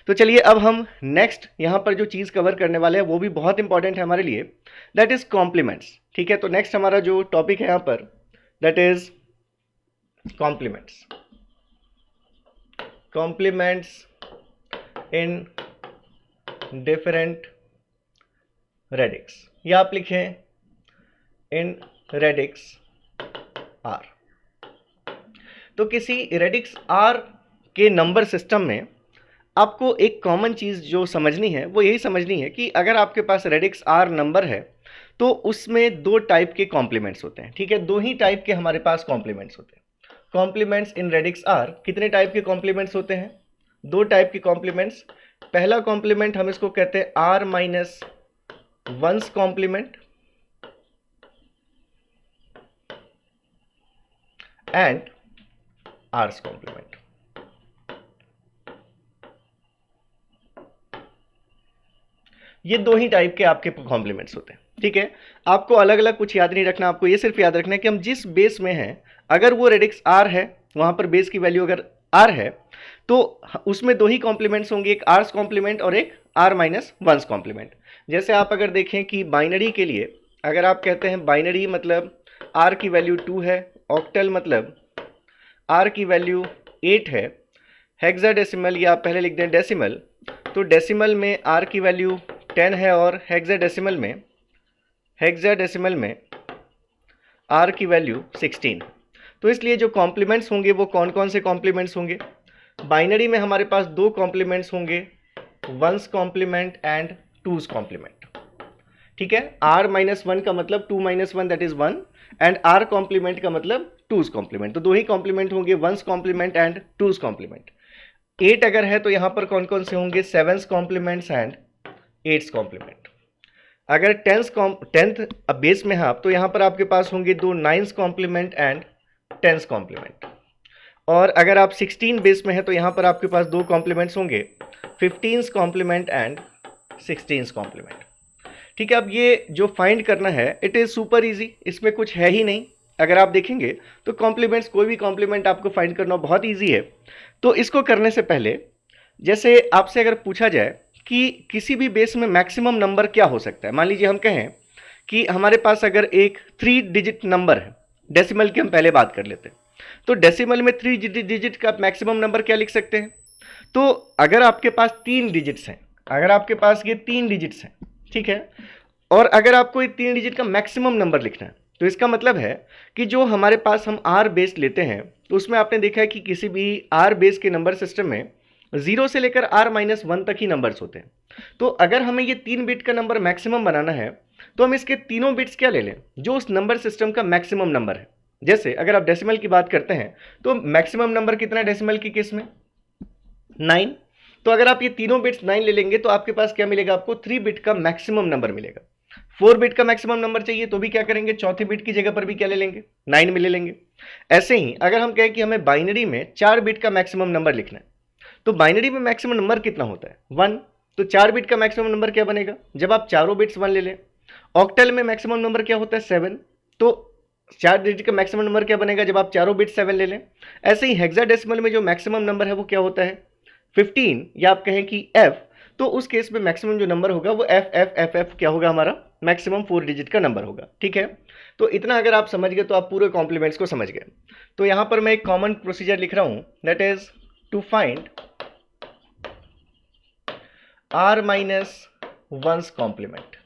तो चलिए अब हम नेक्स्ट यहाँ पर जो चीज़ कवर करने वाले हैं वो भी बहुत इंपॉर्टेंट है हमारे लिए, दैट इज़ कॉम्प्लीमेंट्स। ठीक है, तो नेक्स्ट हमारा जो टॉपिक है यहाँ पर that is complements in different radix, या आप लिखें in radix R। तो किसी रेडिक्स R के नंबर सिस्टम में आपको एक कॉमन चीज़ जो समझनी है वो यही समझनी है कि अगर आपके पास रेडिक्स R नंबर है तो उसमें दो टाइप के कॉम्प्लीमेंट्स होते हैं। ठीक है, दो ही टाइप के हमारे पास कॉम्प्लीमेंट्स होते हैं। कॉम्प्लीमेंट्स इन रेडिक्स R कितने टाइप के कॉम्प्लीमेंट्स होते हैं, दो टाइप के कॉम्प्लीमेंट्स। पहला कॉम्प्लीमेंट हम इसको कहते हैं R minus 1's complement and R's complement. ये दो ही टाइप के आपके कॉम्प्लीमेंट्स होते हैं। ठीक है, आपको अलग अलग कुछ याद नहीं रखना, आपको ये सिर्फ याद रखना है कि हम जिस बेस में हैं अगर वो रेडिक्स R है, वहां पर बेस की वैल्यू अगर R है तो उसमें दो ही कॉम्प्लीमेंट्स होंगे, एक R's कॉम्प्लीमेंट और एक R माइनस 1's कॉम्प्लीमेंट। जैसे आप अगर देखें कि बाइनरी के लिए अगर आप कहते हैं बाइनरी मतलब R की वैल्यू 2 है, ऑक्टल मतलब R की वैल्यू 8 है, हेक्साडेसिमल या पहले लिख दें डेसिमल, तो डेसिमल में R की वैल्यू 10 है और हेक्साडेसिमल में R की वैल्यू 16। तो इसलिए जो कॉम्प्लीमेंट्स होंगे वो कौन कौन से कॉम्प्लीमेंट्स होंगे, बाइनरी में हमारे पास दो कॉम्प्लीमेंट्स होंगे, 1's complement and 2's complement. ठीक है, R माइनस 1 का मतलब 2 minus 1 that is 1 and R complement का मतलब 2's कॉम्प्लीमेंट। तो दो ही कॉम्प्लीमेंट होंगे, 1's complement and 2's complement. 8 अगर है तो यहाँ पर कौन कौन से होंगे, 7's compliments and 8's complement. अगर 10th बेस में है आप तो यहाँ पर आपके पास होंगे दो 9's complement and 10's complement. और अगर आप 16 बेस में है तो यहाँ पर आपके पास दो कॉम्प्लीमेंट्स होंगे, 15's complement and 16's complement. ठीक है, अब ये जो फाइंड करना है इट इज़ सुपर इजी, इसमें कुछ है ही नहीं। अगर आप देखेंगे तो कॉम्प्लीमेंट्स, कोई भी कॉम्प्लीमेंट आपको फाइंड करना बहुत ईजी है। तो इसको करने से पहले जैसे आपसे अगर पूछा जाए कि किसी भी बेस में मैक्सिमम नंबर क्या हो सकता है, मान लीजिए हम कहें कि हमारे पास अगर एक 3 डिजिट नंबर है, डेसिमल की हम पहले बात कर लेते हैं, तो डेसिमल में 3 डिजिट का मैक्सिमम नंबर क्या लिख सकते हैं। तो अगर आपके पास 3 डिजिट्स हैं, अगर आपके पास ये 3 डिजिट्स हैं, ठीक है, और अगर आपको ये 3 डिजिट का मैक्सिमम नंबर लिखना है तो इसका मतलब है कि जो हमारे पास हम आर बेस लेते हैं तो उसमें आपने देखा है कि किसी भी आर बेस के नंबर सिस्टम में 0 से लेकर r-1 तक ही नंबर्स होते हैं। तो अगर हमें ये 3 बिट का नंबर मैक्सिमम बनाना है तो हम इसके तीनों बिट्स क्या ले लें जो उस नंबर सिस्टम का मैक्सिमम नंबर है। जैसे अगर आप डेसिमल की बात करते हैं तो मैक्सिमम नंबर कितना है डेसिमल की केस में 9। तो अगर आप ये तीनों बिट्स 9 ले लेंगे तो आपके पास क्या मिलेगा, आपको 3 बिट का मैक्सिमम नंबर मिलेगा। 4 बिट का मैक्सिमम नंबर चाहिए तो भी क्या करेंगे, चौथे बिट की जगह पर भी क्या ले लेंगे, 9 में ले लेंगे। ऐसे ही अगर हम कहें कि हमें बाइनरी में 4 बिट का मैक्सिमम नंबर लिखना है तो बाइनरी में मैक्सिमम नंबर कितना होता है 1। तो 4 बिट का मैक्सिमम नंबर क्या बनेगा, जब आप चारों बिट्स 1 ले लें। ऑक्टल में मैक्सिमम नंबर क्या होता है 7। तो 4 डिजिट का मैक्सिमम नंबर क्या बनेगा जब आप चारों बिट 7 ले लें। ऐसे ही हेक्साडेसिमल में जो मैक्सिमम नंबर है वो क्या होता है 15, या आप कहें कि f। तो उस केस में मैक्सिमम जो नंबर होगा वो एफ क्या होगा, हमारा मैक्सिमम 4 डिजिट का नंबर होगा। ठीक है, तो इतना अगर आप समझ गए तो आप पूरे कॉम्प्लीमेंट्स को समझ गए। तो यहां पर मैं एक कॉमन प्रोसीजर लिख रहा हूं, that is to find r-1's complement।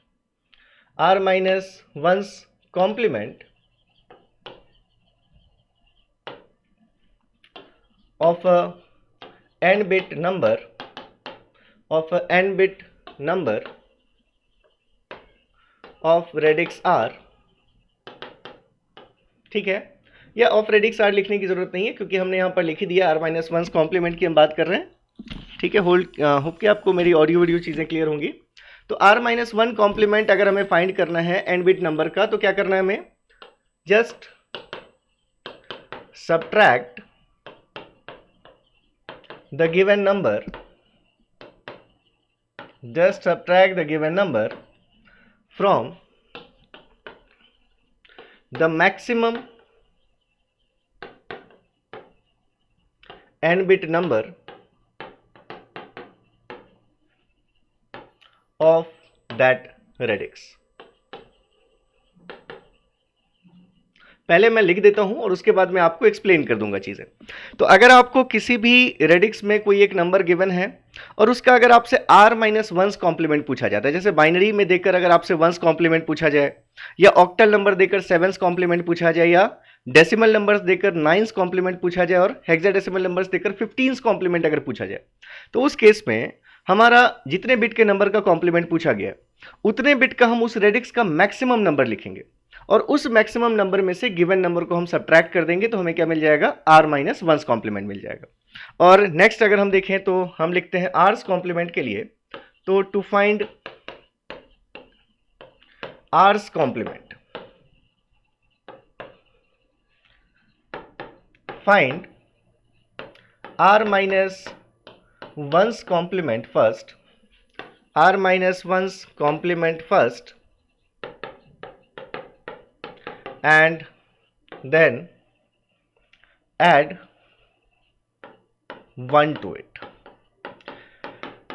r-1's complement of a n-bit number of radix r। ठीक है, या ऑफ रेडिक्स आर लिखने की जरूरत नहीं है क्योंकि हमने यहाँ पर लिख ही दिया r-1's कॉम्प्लीमेंट की हम बात कर रहे हैं। ठीक है, होप कि आपको मेरी ऑडियो वीडियो चीज़ें क्लियर होंगी। तो r-1 कॉम्प्लीमेंट अगर हमें फाइंड करना है n बिट नंबर का तो क्या करना है हमें, just subtract the given number from the maximum n bit number of that radix। पहले मैं लिख देता हूं और उसके बाद मैं आपको एक्सप्लेन कर दूंगा चीजें। तो अगर आपको किसी भी रेडिक्स में कोई एक नंबर गिवन है और उसका अगर आपसे r-1's कॉम्प्लीमेंट पूछा जाता है, जैसे बाइनरी में देखकर अगर आपसे 1's कॉम्प्लीमेंट पूछा जाए, या ऑक्टल नंबर देकर 7's कॉम्प्लीमेंट पूछा जाए, या डेसिमल नंबर्स देकर 9's कॉम्प्लीमेंट पूछा जाए, और हेक्साडेसिमल नंबर्स देकर 15's कॉम्प्लीमेंट अगर पूछा जाए, तो उस केस में हमारा जितने बिट के नंबर का कॉम्प्लीमेंट पूछा गया उतने बिट का हम उस रेडिक्स का मैक्सिमम नंबर लिखेंगे और उस मैक्सिमम नंबर में से गिवन नंबर को हम सब्ट्रैक्ट कर देंगे तो हमें क्या मिल जाएगा, r-1's कॉम्प्लीमेंट मिल जाएगा। और नेक्स्ट अगर हम देखें तो हम लिखते हैं r's कॉम्प्लीमेंट के लिए, तो to find r's complement, find r-1's complement first, r-1's complement first, and then add 1 to it।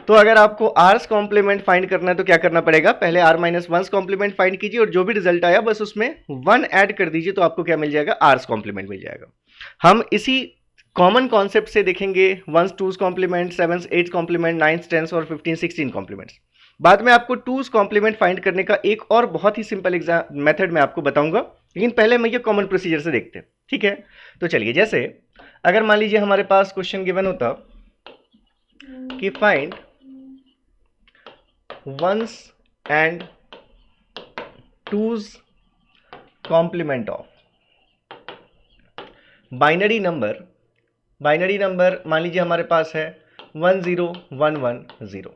तो अगर आपको r's कॉम्प्लीमेंट फाइंड करना है तो क्या करना पड़ेगा, पहले r-1's कॉम्प्लीमेंट फाइंड कीजिए और जो भी रिजल्ट आया बस उसमें 1 ऐड कर दीजिए तो आपको क्या मिल जाएगा, r's कॉम्प्लीमेंट मिल जाएगा। हम इसी कॉमन कॉन्सेप्ट से देखेंगे 1's 2's complement, 7's 8's complement, 9's 10's और 15 16 कॉम्प्लीमेंट्स। बाद में आपको 2's कॉम्प्लीमेंट फाइंड करने का एक और बहुत ही सिंपल मेथड मैं आपको बताऊंगा, लेकिन पहले मैं ये कॉमन प्रोसीजर से देखते हैं। ठीक है, तो चलिए, जैसे अगर मान लीजिए हमारे पास क्वेश्चन गिवन होता कि find 1's and 2's complement of binary number मान लीजिए हमारे पास है 10110।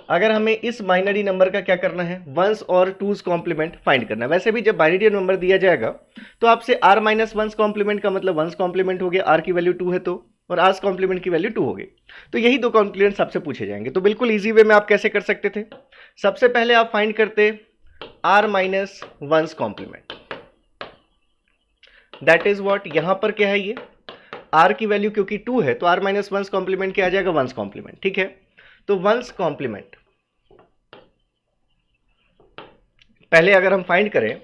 अगर हमें इस बाइनरी नंबर का क्या करना है, 1's और 2's कॉम्प्लीमेंट फाइंड करना है। वैसे भी जब बाइनरी नंबर दिया जाएगा तो आपसे r-1's कॉम्प्लीमेंट का मतलब 1's कॉम्प्लीमेंट हो गया, r की वैल्यू 2 है तो, और r's कॉम्प्लीमेंट की वैल्यू 2 हो गई, तो यही दो कॉम्प्लीमेंट्स आपसे पूछे जाएंगे। तो बिल्कुल ईजी वे में आप कैसे कर सकते थे, सबसे पहले आप फाइंड करते r-1's complement, that is what, यहां पर क्या है, ये r की वैल्यू क्योंकि 2 है तो r-1's कॉम्प्लीमेंट क्या आ जाएगा, 1's कॉम्प्लीमेंट। ठीक है, तो 1's कॉम्प्लीमेंट पहले अगर हम फाइंड करें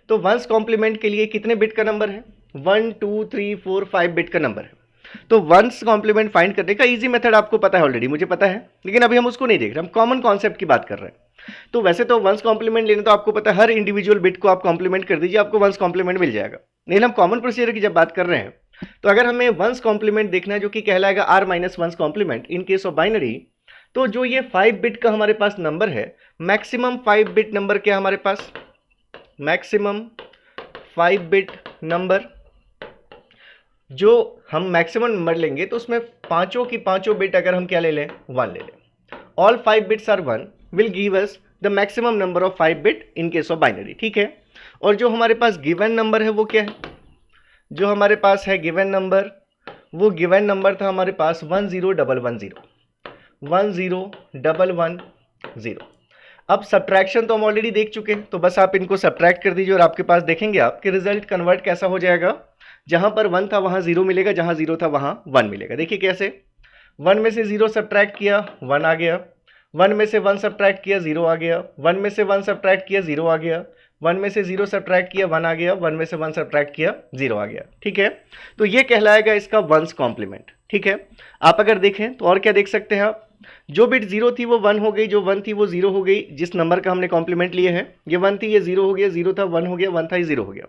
तो 1's कॉम्प्लीमेंट के लिए कितने बिट का नंबर है, 1 2 3 4 5 बिट का नंबर है। तो 1's कॉम्प्लीमेंट फाइंड करने का इजी मेथड आपको पता है ऑलरेडी, मुझे पता है, लेकिन अभी हम उसको नहीं देख रहे, हम कॉमन कॉन्सेप्ट की बात कर रहे हैं। तो वैसे तो वंस कॉम्प्लीमेंट लेने तो आपको पता है हर इंडिविजुअल बिट को आप कॉम्प्लीमेंट कर दीजिए, आपको वंस कॉम्प्लीमेंट मिल जाएगा। लेकिन हम कॉमन प्रोसीजर की जब बात कर रहे हैं तो अगर हमें वंस कॉम्प्लीमेंट देखना है जो कि कहलाएगा R minus one's complement in case of binary, तो जो ये 5 बिट का हमारे पास नंबर है, मैक्सिमम 5 बिट नंबर क्या हमारे पास, मैक्सिमम 5 बिट नंबर जो हम मैक्सिमम नंबर लेंगे तो उसमें पांचों की पांचों बिट अगर हम क्या ले लें, 1 ले लें। All 5 bits are 1 will give us the maximum number of 5 bit in case of binary, ठीक है। और जो हमारे पास गिवन नंबर है वो क्या है, जो हमारे पास है गिवन नंबर, वो गिवन नंबर था हमारे पास 10110 10110। अब सब्ट्रैक्शन तो हम ऑलरेडी देख चुके हैं, तो बस आप इनको सब्ट्रैक्ट कर दीजिए और आपके पास देखेंगे आप कि रिजल्ट कन्वर्ट कैसा हो जाएगा, जहां पर 1 था वहां 0 मिलेगा, जहां 0 था वहां 1 मिलेगा। देखिए कैसे, 1 में से 0 सब्ट्रैक्ट किया 1 आ गया, 1 में से 1 सब्ट्रैक्ट किया 0 आ गया, 1 में से 1 सब्ट्रैक्ट किया 0 आ गया, 1 में से 0 सब्ट्रैक्ट किया 1 आ गया, 1 में से 1 सब्ट्रैक्ट किया 0 आ गया, ठीक है। तो ये कहलाएगा इसका वंस कॉम्प्लीमेंट, ठीक है। आप अगर देखें तो और क्या देख सकते हैं आप, जो बिट 0 थी वो 1 हो गई, जो 1 थी वो 0 हो गई, जिस नंबर का हमने कॉम्प्लीमेंट लिए हैं, ये 1 थी ये 0 हो गया, 0 था 1 हो गया, 1 था ये 0 हो गया।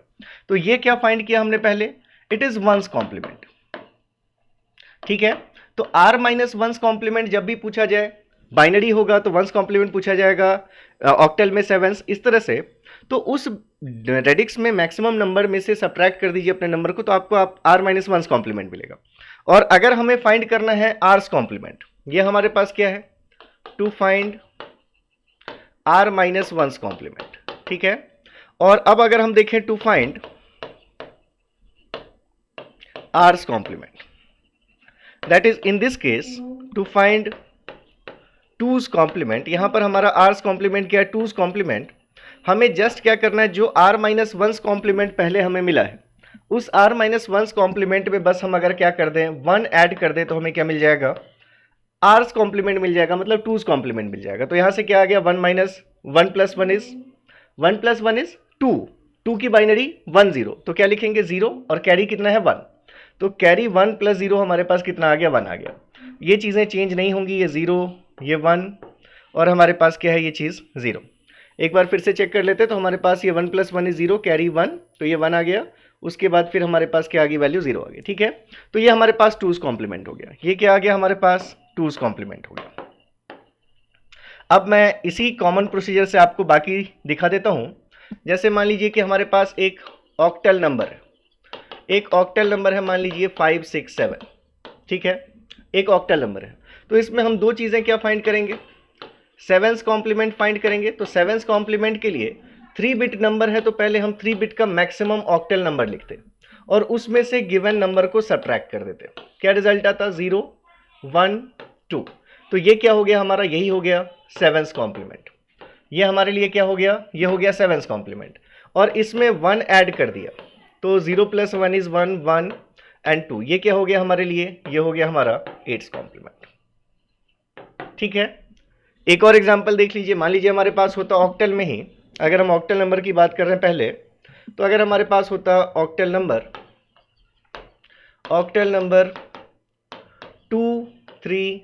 तो ये क्या फाइंड किया हमने पहले, इट इज वंस कॉम्प्लीमेंट, ठीक है। तो आर माइनस वंस कॉम्प्लीमेंट जब भी पूछा जाए, बाइनरी होगा तो वंस कॉम्प्लीमेंट पूछा जाएगा, ऑक्टल में 7 इस तरह से, तो उस रेडिक्स में मैक्सिमम नंबर में से सब्ट्रैक्ट कर दीजिए अपने नंबर को, तो आपको आर माइनस वंस कॉम्प्लीमेंट मिलेगा। और अगर हमें फाइंड करना है आर्स कॉम्प्लीमेंट, ये हमारे पास क्या है, to find R minus one's complement, ठीक है। और अब अगर हम देखें to find R's complement, that is in this case to find two's complement, यहां पर हमारा आर्स कॉम्प्लीमेंट क्या है, टूज कॉम्प्लीमेंट। हमें जस्ट क्या करना है, जो आर माइनस वंस कॉम्प्लीमेंट पहले हमें मिला है, उस आर माइनस वंस कॉम्प्लीमेंट में बस हम अगर क्या कर दें 1 ऐड कर दें तो हमें क्या मिल जाएगा, आर्स कॉम्प्लीमेंट मिल जाएगा, मतलब टूज कॉम्प्लीमेंट मिल जाएगा। तो यहां से क्या आ गया, 1 minus 1 plus 1 is 1 plus 1 is 2, 2 की बाइनरी 1 0, तो क्या लिखेंगे 0 और कैरी कितना है 1, तो कैरी 1 प्लस 0 हमारे पास कितना आ गया, 1 आ गया। ये चीज़ें चेंज नहीं होंगी, ये 0 ये 1 और हमारे पास क्या है ये चीज़ 0। एक बार फिर से चेक कर लेते हैं, तो हमारे पास ये 1 प्लस 1 इज 0, कैरी 1, तो ये 1 आ गया, उसके बाद फिर हमारे पास क्या आ गई, वैल्यू 0 आ गई, ठीक है। तो ये हमारे पास टूज कॉम्प्लीमेंट हो गया, ये क्या आ गया हमारे पास, टूज कॉम्प्लीमेंट हो गया। अब मैं इसी कॉमन प्रोसीजर से आपको बाकी दिखा देता हूं। जैसे मान लीजिए कि हमारे पास एक ऑक्टल नंबर है, एक ऑक्टल नंबर है, मान लीजिए 5 6 7, ठीक है, एक ऑक्टल नंबर है। तो इसमें हम दो चीज़ें क्या फाइंड करेंगे, 7 कॉम्प्लीमेंट फाइंड करेंगे। तो 7 कॉम्प्लीमेंट के लिए 3 बिट नंबर है, तो पहले हम 3 बिट का मैक्सिमम ऑक्टल नंबर लिखते और उसमें से गिवन नंबर को सब्ट्रैक्ट कर देते। क्या रिजल्ट आता, 0 1 2। तो ये क्या हो गया हमारा, यही हो गया 7 कॉम्प्लीमेंट। ये हमारे लिए क्या हो गया, ये हो गया 7 कॉम्प्लीमेंट। और इसमें 1 ऐड कर दिया, तो 0 प्लस 1 इज 1 1 एंड 2, ये क्या हो गया हमारे लिए, ये हो गया हमारा 8 कॉम्प्लीमेंट, ठीक है। एक और एग्जांपल देख लीजिए, मान लीजिए हमारे पास होता ऑक्टल में ही, अगर हम ऑक्टल नंबर की बात कर रहे हैं पहले, तो अगर हमारे पास होता ऑक्टल नंबर 2 3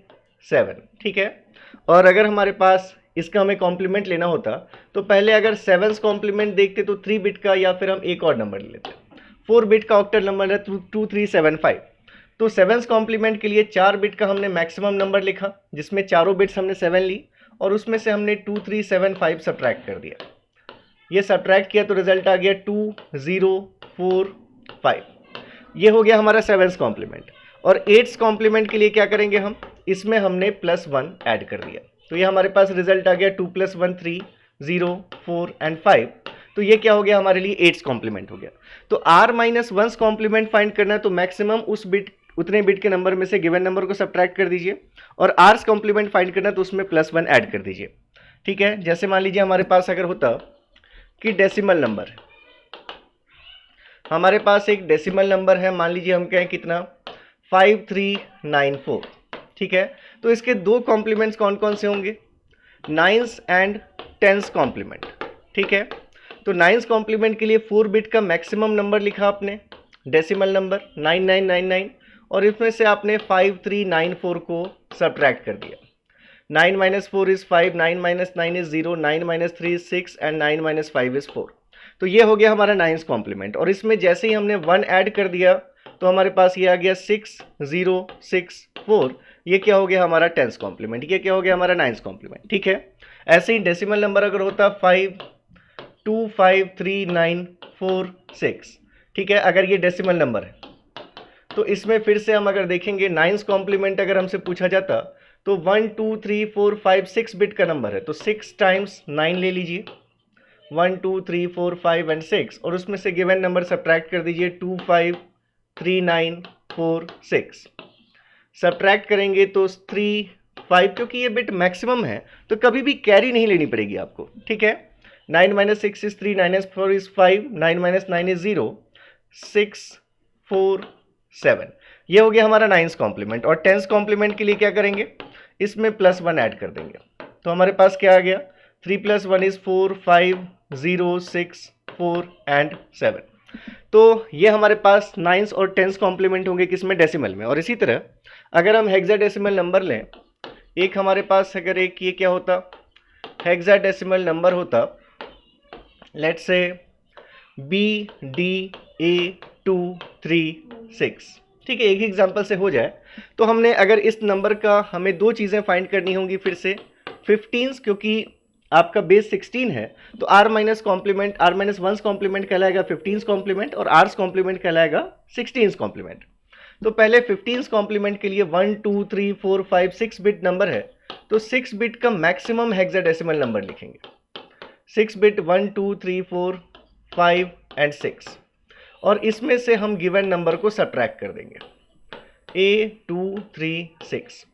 7, ठीक है। और अगर हमारे पास इसका हमें कॉम्प्लीमेंट लेना होता, तो पहले अगर 7 कॉम्प्लीमेंट देखते तो 3 बिट का, या फिर हम एक और नंबर ले लेते। 4 बिट का ऑक्टल नंबर है 2375, तो 7 कॉम्प्लीमेंट के लिए 4 बिट का हमने मैक्सिमम नंबर लिखा, जिसमें चारों बिट्स हमने 7 ली और उसमें से हमने 2375 सब्ट्रैक्ट कर दिया। ये सब्ट्रैक्ट किया तो रिजल्ट आ गया 2045, ये हो गया हमारा 7 कॉम्प्लीमेंट। और 8 कॉम्प्लीमेंट के लिए क्या करेंगे हम, इसमें हमने +1 ऐड कर दिया, तो ये हमारे पास रिजल्ट आ गया 2 + 1 3 0 4 एंड 5। तो ये क्या हो गया हमारे लिए 8 कॉम्प्लीमेंट हो गया। तो r माइनस 1 कॉम्प्लीमेंट फाइंड करना है, तो मैक्सिमम उस बिट, उतने बिट के नंबर में से गिवन नंबर को सब्ट्रैक्ट कर दीजिए, और r कॉम्प्लीमेंट फाइंड करना है तो उसमें +1 ऐड कर दीजिए, ठीक है। जैसे मान लीजिए हमारे पास अगर होता कि डेसिमल नंबर है, हमारे पास एक डेसिमल नंबर है, मान लीजिए हम कहें कितना 5394, ठीक है। तो इसके दो कॉम्प्लीमेंट्स कौन कौन से होंगे, 9s एंड 10s कॉम्प्लीमेंट, ठीक है। तो 9s कॉम्प्लीमेंट के लिए 4 बिट का मैक्सिमम नंबर लिखा आपने, डेसिमल नंबर 9999, और इसमें से आपने 5394 को सब्ट्रैक्ट कर दिया। 9 minus 4 is 5, 9 minus 9 is 0, 9 minus 3 is 6 and 9 minus 5 is 4। तो ये हो गया हमारा नाइन्स कॉम्प्लीमेंट। और इसमें जैसे ही हमने 1 ऐड कर दिया तो हमारे पास ये आ गया 6 0 6 4। ये क्या हो गया हमारा टेंस कॉम्प्लीमेंट, ये क्या हो गया हमारा नाइन्स कॉम्प्लीमेंट। ठीक है, ऐसे ही डेसिमल नंबर अगर होता 5 2 5 3 9 4 6, ठीक है, अगर ये डेसिमल नंबर है तो इसमें फिर से हम अगर देखेंगे नाइन्स कॉम्प्लीमेंट अगर हमसे पूछा जाता तो 1 2 3 4 5 6 बिट का नंबर है तो 6 टाइम्स 9 ले लीजिए, 1 2 3 4 5 एंड 6, और उसमें से गिवन नंबर सब्ट्रैक्ट कर दीजिए 2 5 3 9 4 6। सब्ट्रैक्ट करेंगे तो 3 5, क्योंकि ये बिट मैक्सिमम है तो कभी भी कैरी नहीं लेनी पड़ेगी आपको। ठीक है, 9 minus 6 is 3, 9 minus 4 is 5, 9 minus 9 is 0, 6 4 7। ये हो गया हमारा नाइन्स कॉम्प्लीमेंट। और टेंस कॉम्प्लीमेंट के लिए क्या करेंगे, इसमें +1 ऐड कर देंगे तो हमारे पास क्या आ गया, 3 + 1 is 4 5 0 6 4 एंड 7। तो ये हमारे पास नाइन्स और टेंस कॉम्प्लीमेंट होंगे किसमें, डेसिमल में। और इसी तरह अगर हम हेक्साडेसिमल नंबर लें, एक हमारे पास अगर एक ये क्या होता, हेक्साडेसिमल नंबर होता, लेट्स से BDA236। ठीक है, एक ही एग्जांपल से हो जाए तो हमने अगर इस नंबर का हमें दो चीज़ें फाइंड करनी होंगी फिर से, 15, क्योंकि आपका बेस 16 है तो r minus complement, r minus 1 complement कहलाएगा 15 कॉम्प्लीमेंट और r कॉम्प्लीमेंट कहलाएगा 16 कॉम्प्लीमेंट। तो पहले 15 कॉम्प्लीमेंट के लिए 1 2 3 4 5 6 बिट नंबर है तो 6 बिट का मैक्सिमम हेक्साडेसिमल नंबर लिखेंगे, 6 बिट 1 2 3 4 5 एंड 6, और इसमें से हम गिवन नंबर को सब्ट्रैक्ट कर देंगे, A236।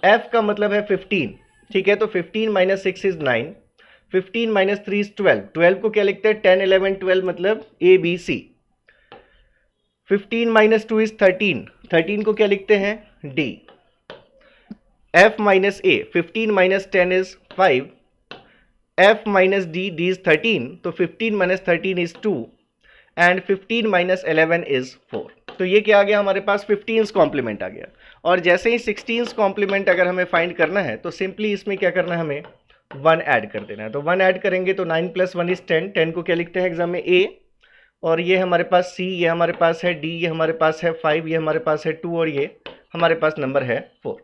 F का मतलब है 15, ठीक है, तो 15 माइनस 6 इज 9, 15 माइनस 3 इज 12, 12 को क्या लिखते हैं 10 11 12 मतलब ABC। 15 माइनस 2 इज 13, 13 को क्या लिखते हैं D। F minus A, 15 minus 10 is 5, F minus D, D is 13, तो 15 minus 13 is 2 and 15 minus 11 is 4। तो ये क्या आ गया हमारे पास 15 कॉम्प्लीमेंट आ गया। और जैसे ही 16 कॉम्प्लीमेंट अगर हमें फाइंड करना है तो सिंपली इसमें क्या करना है, हमें 1 ऐड कर देना है। तो 1 ऐड करेंगे तो 9 + 1 इज 10, 10 को क्या लिखते हैं एग्जाम में A, और ये हमारे पास C, ये हमारे पास है D, ये हमारे पास है 5, ये हमारे पास है 2 और ये हमारे पास नंबर है 4।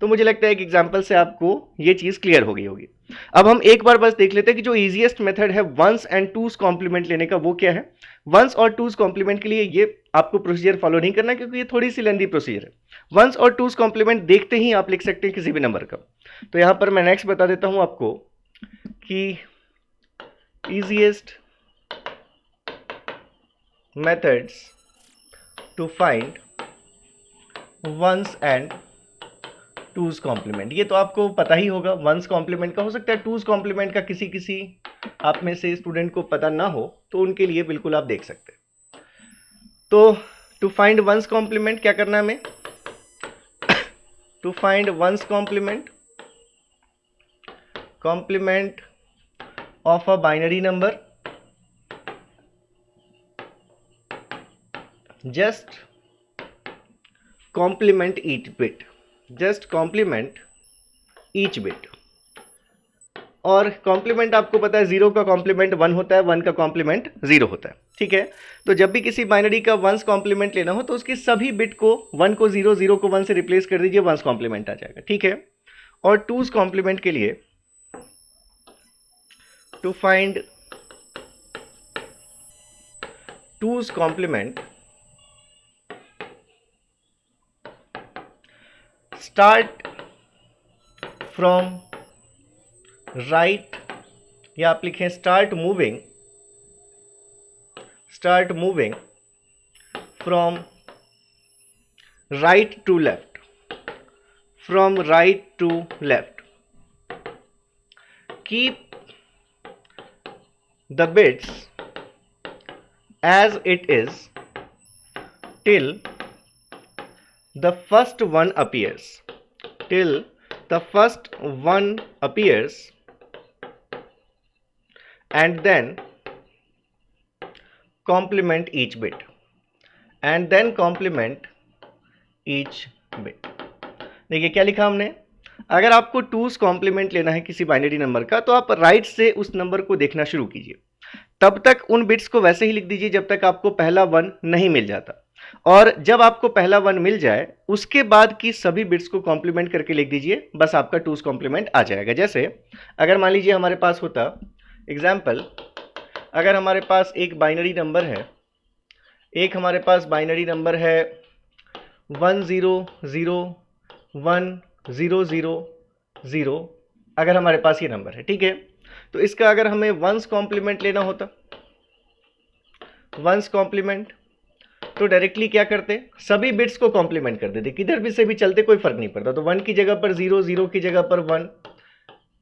तो मुझे लगता है एक एग्जाम्पल से आपको ये चीज़ क्लियर हो गई होगी। अब हम एक बार बस देख लेते हैं कि जो ईजीएस्ट मेथड है वंस एंड टूज कॉम्प्लीमेंट लेने का वो क्या है। वंस और टूज कॉम्प्लीमेंट के लिए ये आपको प्रोसीजर फॉलो नहीं करना क्योंकि ये थोड़ी सी लेंदी प्रोसीजर है। वंस और टूज कॉम्प्लीमेंट देखते ही आप लिख सकते हैं किसी भी नंबर का। तो यहाँ पर मैं नेक्स्ट बता देता हूँ आपको कि easiest methods to find one's and two's complement. ये तो आपको पता ही होगा वंस कॉम्प्लीमेंट का, हो सकता है टूज कॉम्प्लीमेंट का किसी आप में से स्टूडेंट को पता ना हो तो उनके लिए बिल्कुल आप देख सकते हैं। तो टू फाइंड वंस कॉम्प्लीमेंट क्या करना है हमें, to find one's complement of a binary number, just complement each bit, just complement each bit. और कॉम्प्लीमेंट आपको पता है 0 का कॉम्प्लीमेंट 1 होता है, 1 का कॉम्प्लीमेंट 0 होता है। ठीक है, तो जब भी किसी बाइनरी का वंस कॉम्प्लीमेंट लेना हो तो उसके सभी बिट को 1 को 0 0 को 1 से रिप्लेस कर दीजिए, वंस कॉम्प्लीमेंट आ जाएगा। ठीक है, और टूज कॉम्प्लीमेंट के लिए to find two's complement start from right, या आप लिखें start moving from right to left, from right to left, keep the bits as it is till the first one appears, till the first one appears, and then complement each bit, and then complement each bit। देखिए क्या लिखा हमने, अगर आपको twos complement लेना है किसी binary number का तो आप राइट से उस नंबर को देखना शुरू कीजिए। तब तक उन बिट्स को वैसे ही लिख दीजिए जब तक आपको पहला 1 नहीं मिल जाता, और जब आपको पहला 1 मिल जाए उसके बाद की सभी बिट्स को कॉम्प्लीमेंट करके लिख दीजिए, बस आपका टूज कॉम्प्लीमेंट आ जाएगा। जैसे अगर मान लीजिए हमारे पास होता एग्जाम्पल, अगर हमारे पास एक बाइनरी नंबर है, एक हमारे पास बाइनरी नंबर है 100100, अगर हमारे पास ये नंबर है, ठीक है। तो इसका अगर हमें वंस कॉम्प्लीमेंट लेना होता, वंस कॉम्प्लीमेंट, तो डायरेक्टली क्या करते, सभी बिट्स को कॉम्प्लीमेंट कर देते, किधर भी से भी चलते कोई फर्क नहीं पड़ता। तो 1 की जगह पर 0, 0 की जगह पर 1,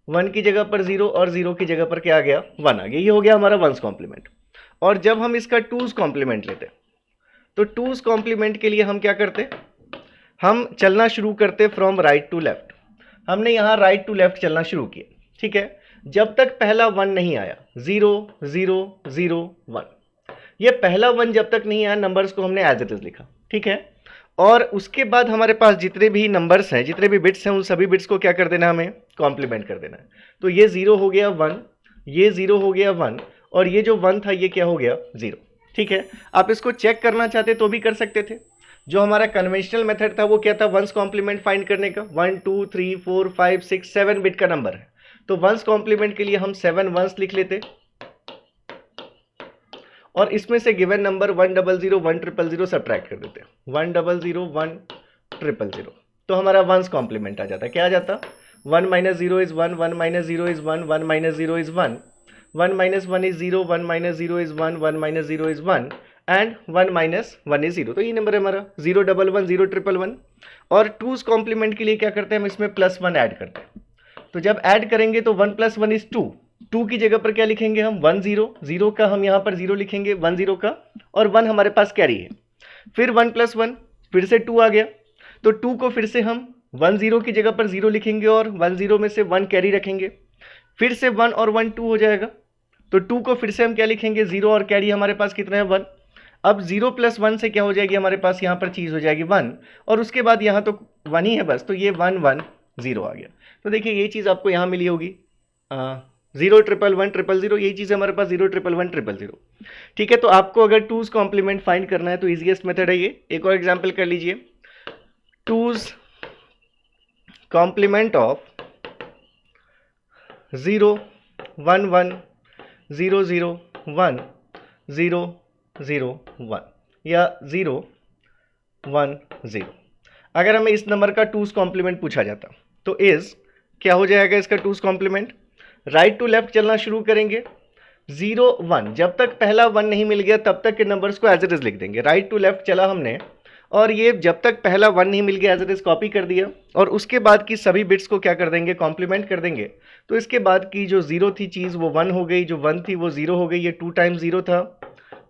1 की जगह पर 0 और 0 की जगह पर क्या आ गया, 1 आ गया। ये हो गया हमारा वंस कॉम्प्लीमेंट। और जब हम इसका टूज कॉम्प्लीमेंट लेते, तो टूज कॉम्प्लीमेंट के लिए हम क्या करते, हम चलना शुरू करते फ्रॉम राइट टू लेफ्ट। हमने यहाँ राइट टू लेफ्ट चलना शुरू किया, ठीक है। जब तक पहला 1 नहीं आया, 0 0 0 1, ये पहला 1 जब तक नहीं आया नंबर्स को हमने एज इट इज लिखा, ठीक है। और उसके बाद हमारे पास जितने भी नंबर्स हैं, जितने भी बिट्स हैं, उन सभी बिट्स को क्या कर देना, हमें कॉम्प्लीमेंट कर देना है। तो ये 0 हो गया 1, ये 0 हो गया 1, और ये जो 1 था ये क्या हो गया 0, ठीक है। आप इसको चेक करना चाहते तो भी कर सकते थे। जो हमारा कन्वेंशनल मेथड था वो क्या था, वंस कॉम्प्लीमेंट फाइंड करने का। 1 2 3 4 5 6 7 बिट का नंबर है, तो वंस कॉम्प्लीमेंट के लिए हम 7 वंस लिख लेते, और इसमें से गिवन नंबर 100 1000 सब्ट्रैक्ट कर देते, 100 1000, तो हमारा वंस कॉम्प्लीमेंट आ जाता। क्या आ जाता, 1 - 0 is 1, 1 - 0 is 1, 1 - 0 is 1, 1 - 1 is 0, 1 - 0 is 1, 1 - 0 is 1, and 1 - 1 is 0। तो ये नंबर है हमारा 011 011। और टूज कॉम्प्लीमेंट के लिए क्या करते हैं, हम इसमें +1 ऐड करते हैं। तो जब ऐड करेंगे तो 1 + 1 इज 2, 2 की जगह पर क्या लिखेंगे हम 1 0, 0 का हम यहाँ पर 0 लिखेंगे, 1 0 का, और 1 हमारे पास कैरी है। फिर 1 + 1 फिर से 2 आ गया, तो 2 को फिर से हम 1 0 की जगह पर 0 लिखेंगे और 1 0 में से 1 कैरी रखेंगे, फिर से 1 और 1 2 हो जाएगा। तो 2 को फिर से हम क्या लिखेंगे, 0 और कैरी हमारे पास कितना है 1। अब 0 + 1 से क्या हो जाएगी हमारे पास, यहाँ पर चीज़ हो जाएगी 1, और उसके बाद यहाँ तो 1 ही है बस, तो ये 1 1 0 आ गया। तो देखिए ये चीज़ आपको यहाँ मिली होगी 0 1 1 0 0, यही चीज़ हमारे पास 0 1 1 0 0, ठीक है। तो आपको अगर टूज कॉम्प्लीमेंट फाइंड करना है तो ईजीएस्ट मेथड है ये। एक और एग्जाम्पल कर लीजिए, टूज कॉम्प्लीमेंट ऑफ 0 1 1 0 0 1 0 0 1 या 0 1 0। अगर हमें इस नंबर का टूज कॉम्प्लीमेंट पूछा जाता तो इज क्या हो जाएगा इसका two's complement, right to left चलना शुरू करेंगे, 0 1, जब तक पहला 1 नहीं मिल गया तब तक के नंबर्स को एज इट इज लिख देंगे। राइट टू लेफ्ट चला हमने, और ये जब तक पहला 1 नहीं मिल गया एज इट इज कॉपी कर दिया, और उसके बाद की सभी बिट्स को क्या कर देंगे, कॉम्प्लीमेंट कर देंगे। तो इसके बाद की जो 0 थी चीज़ वो 1 हो गई, जो 1 थी वो 0 हो गई, ये 2 टाइम्स 0 था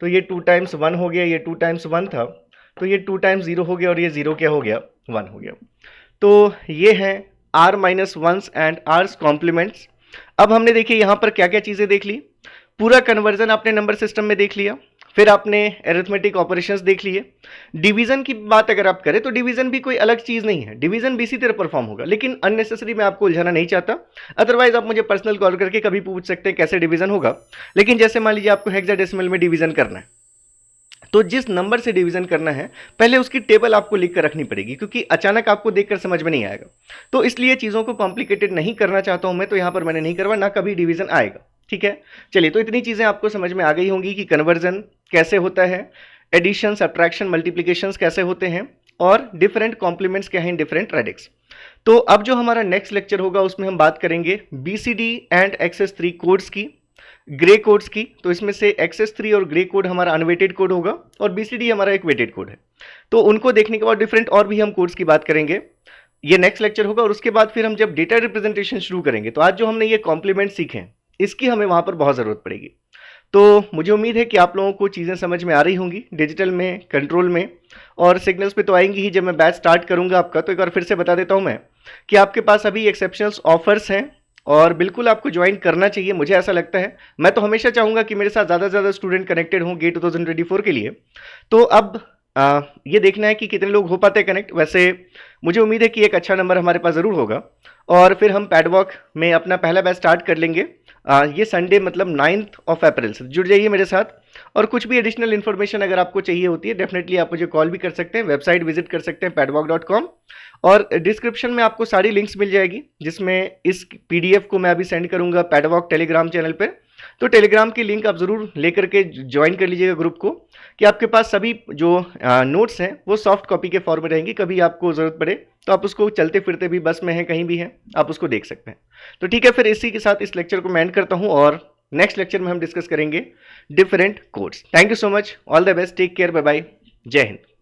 तो ये 2 टाइम्स 1 हो गया, ये 2 टाइम्स 1 था तो ये 2 टाइम्स 0 हो गया, और ये 0 क्या हो गया 1 हो गया। तो ये हैं r - 1s and r's compliments. अब हमने देखिए यहाँ पर क्या क्या चीज़ें देख ली, पूरा कन्वर्जन आपने नंबर सिस्टम में देख लिया, फिर आपने एरिथमेटिक ऑपरेशंस देख लिए। डिवीजन की बात अगर आप करें तो डिवीजन भी कोई अलग चीज़ नहीं है, डिवीजन भी इसी तरह परफॉर्म होगा, लेकिन अननेसेसरी मैं आपको उलझाना नहीं चाहता। अदरवाइज आप मुझे पर्सनल कॉल करके कभी पूछ सकते हैं कैसे डिवीजन होगा। लेकिन जैसे मान लीजिए आपको हेक्साडेसिमल में डिवीजन करना है, तो जिस नंबर से डिवीजन करना है पहले उसकी टेबल आपको लिख कर रखनी पड़ेगी, क्योंकि अचानक आपको देखकर समझ में नहीं आएगा। तो इसलिए चीज़ों को कॉम्प्लिकेटेड नहीं करना चाहता हूं मैं, तो यहां पर मैंने नहीं करवा, ना कभी डिवीजन आएगा, ठीक है। चलिए, तो इतनी चीज़ें आपको समझ में आ गई होंगी कि कन्वर्जन कैसे होता है, एडिशन सब्ट्रैक्शन मल्टीप्लिकेशन कैसे होते हैं, और डिफरेंट कॉम्प्लीमेंट्स क्या हैं डिफरेंट रेडिक्स। तो अब जो हमारा नेक्स्ट लेक्चर होगा उसमें हम बात करेंगे BCD एंड XS3 कोड्स की, ग्रे कोड्स की। तो इसमें से XS3 और ग्रे कोड हमारा अनवेटेड कोड होगा, और BCD हमारा एक वेटेड कोड है। तो उनको देखने के बाद डिफरेंट और भी हम कोड्स की बात करेंगे, ये नेक्स्ट लेक्चर होगा। और उसके बाद फिर हम जब डेटा रिप्रेजेंटेशन शुरू करेंगे, तो आज जो हमने ये कॉम्प्लीमेंट सीखे हैं इसकी हमें वहां पर बहुत ज़रूरत पड़ेगी। तो मुझे उम्मीद है कि आप लोगों को चीज़ें समझ में आ रही होंगी डिजिटल में, कंट्रोल में, और सिग्नल्स पे तो आएंगी ही जब मैं बैच स्टार्ट करूंगा आपका। तो एक बार फिर से बता देता हूं मैं कि आपके पास अभी एक्सेप्शनल्स ऑफर्स हैं, और बिल्कुल आपको ज्वाइन करना चाहिए, मुझे ऐसा लगता है। मैं तो हमेशा चाहूँगा कि मेरे साथ ज़्यादा से ज़्यादा स्टूडेंट कनेक्टेड हों गेट 2024 के लिए। तो अब ये देखना है कि कितने लोग हो पाते हैं कनेक्ट। वैसे मुझे उम्मीद है कि एक अच्छा नंबर हमारे पास ज़रूर होगा, और फिर हम पैडवॉक में अपना पहला बैच स्टार्ट कर लेंगे। ये संडे मतलब 9 अप्रैल से जुड़ जाइए मेरे साथ। और कुछ भी एडिशनल इन्फॉर्मेशन अगर आपको चाहिए होती है डेफिनेटली आप मुझे कॉल भी कर सकते हैं, वेबसाइट विजिट कर सकते हैं padwalk.com, और डिस्क्रिप्शन में आपको सारी लिंक्स मिल जाएगी, जिसमें इस पीडीएफ को मैं अभी सेंड करूंगा पैडवॉक टेलीग्राम चैनल पे। तो टेलीग्राम की लिंक आप ज़रूर लेकर के ज्वाइन कर लीजिएगा ग्रुप को, कि आपके पास सभी जो नोट्स हैं वो सॉफ्ट कॉपी के फॉर्म में रहेंगी। कभी आपको ज़रूरत पड़े तो आप उसको चलते फिरते भी, बस में हैं, कहीं भी हैं, आप उसको देख सकते हैं। तो ठीक है, फिर इसी के साथ इस लेक्चर को मैं एंड करता हूँ, और नेक्स्ट लेक्चर में हम डिस्कस करेंगे different codes. Thank you so much, all the best, take care, bye bye, जय हिंद।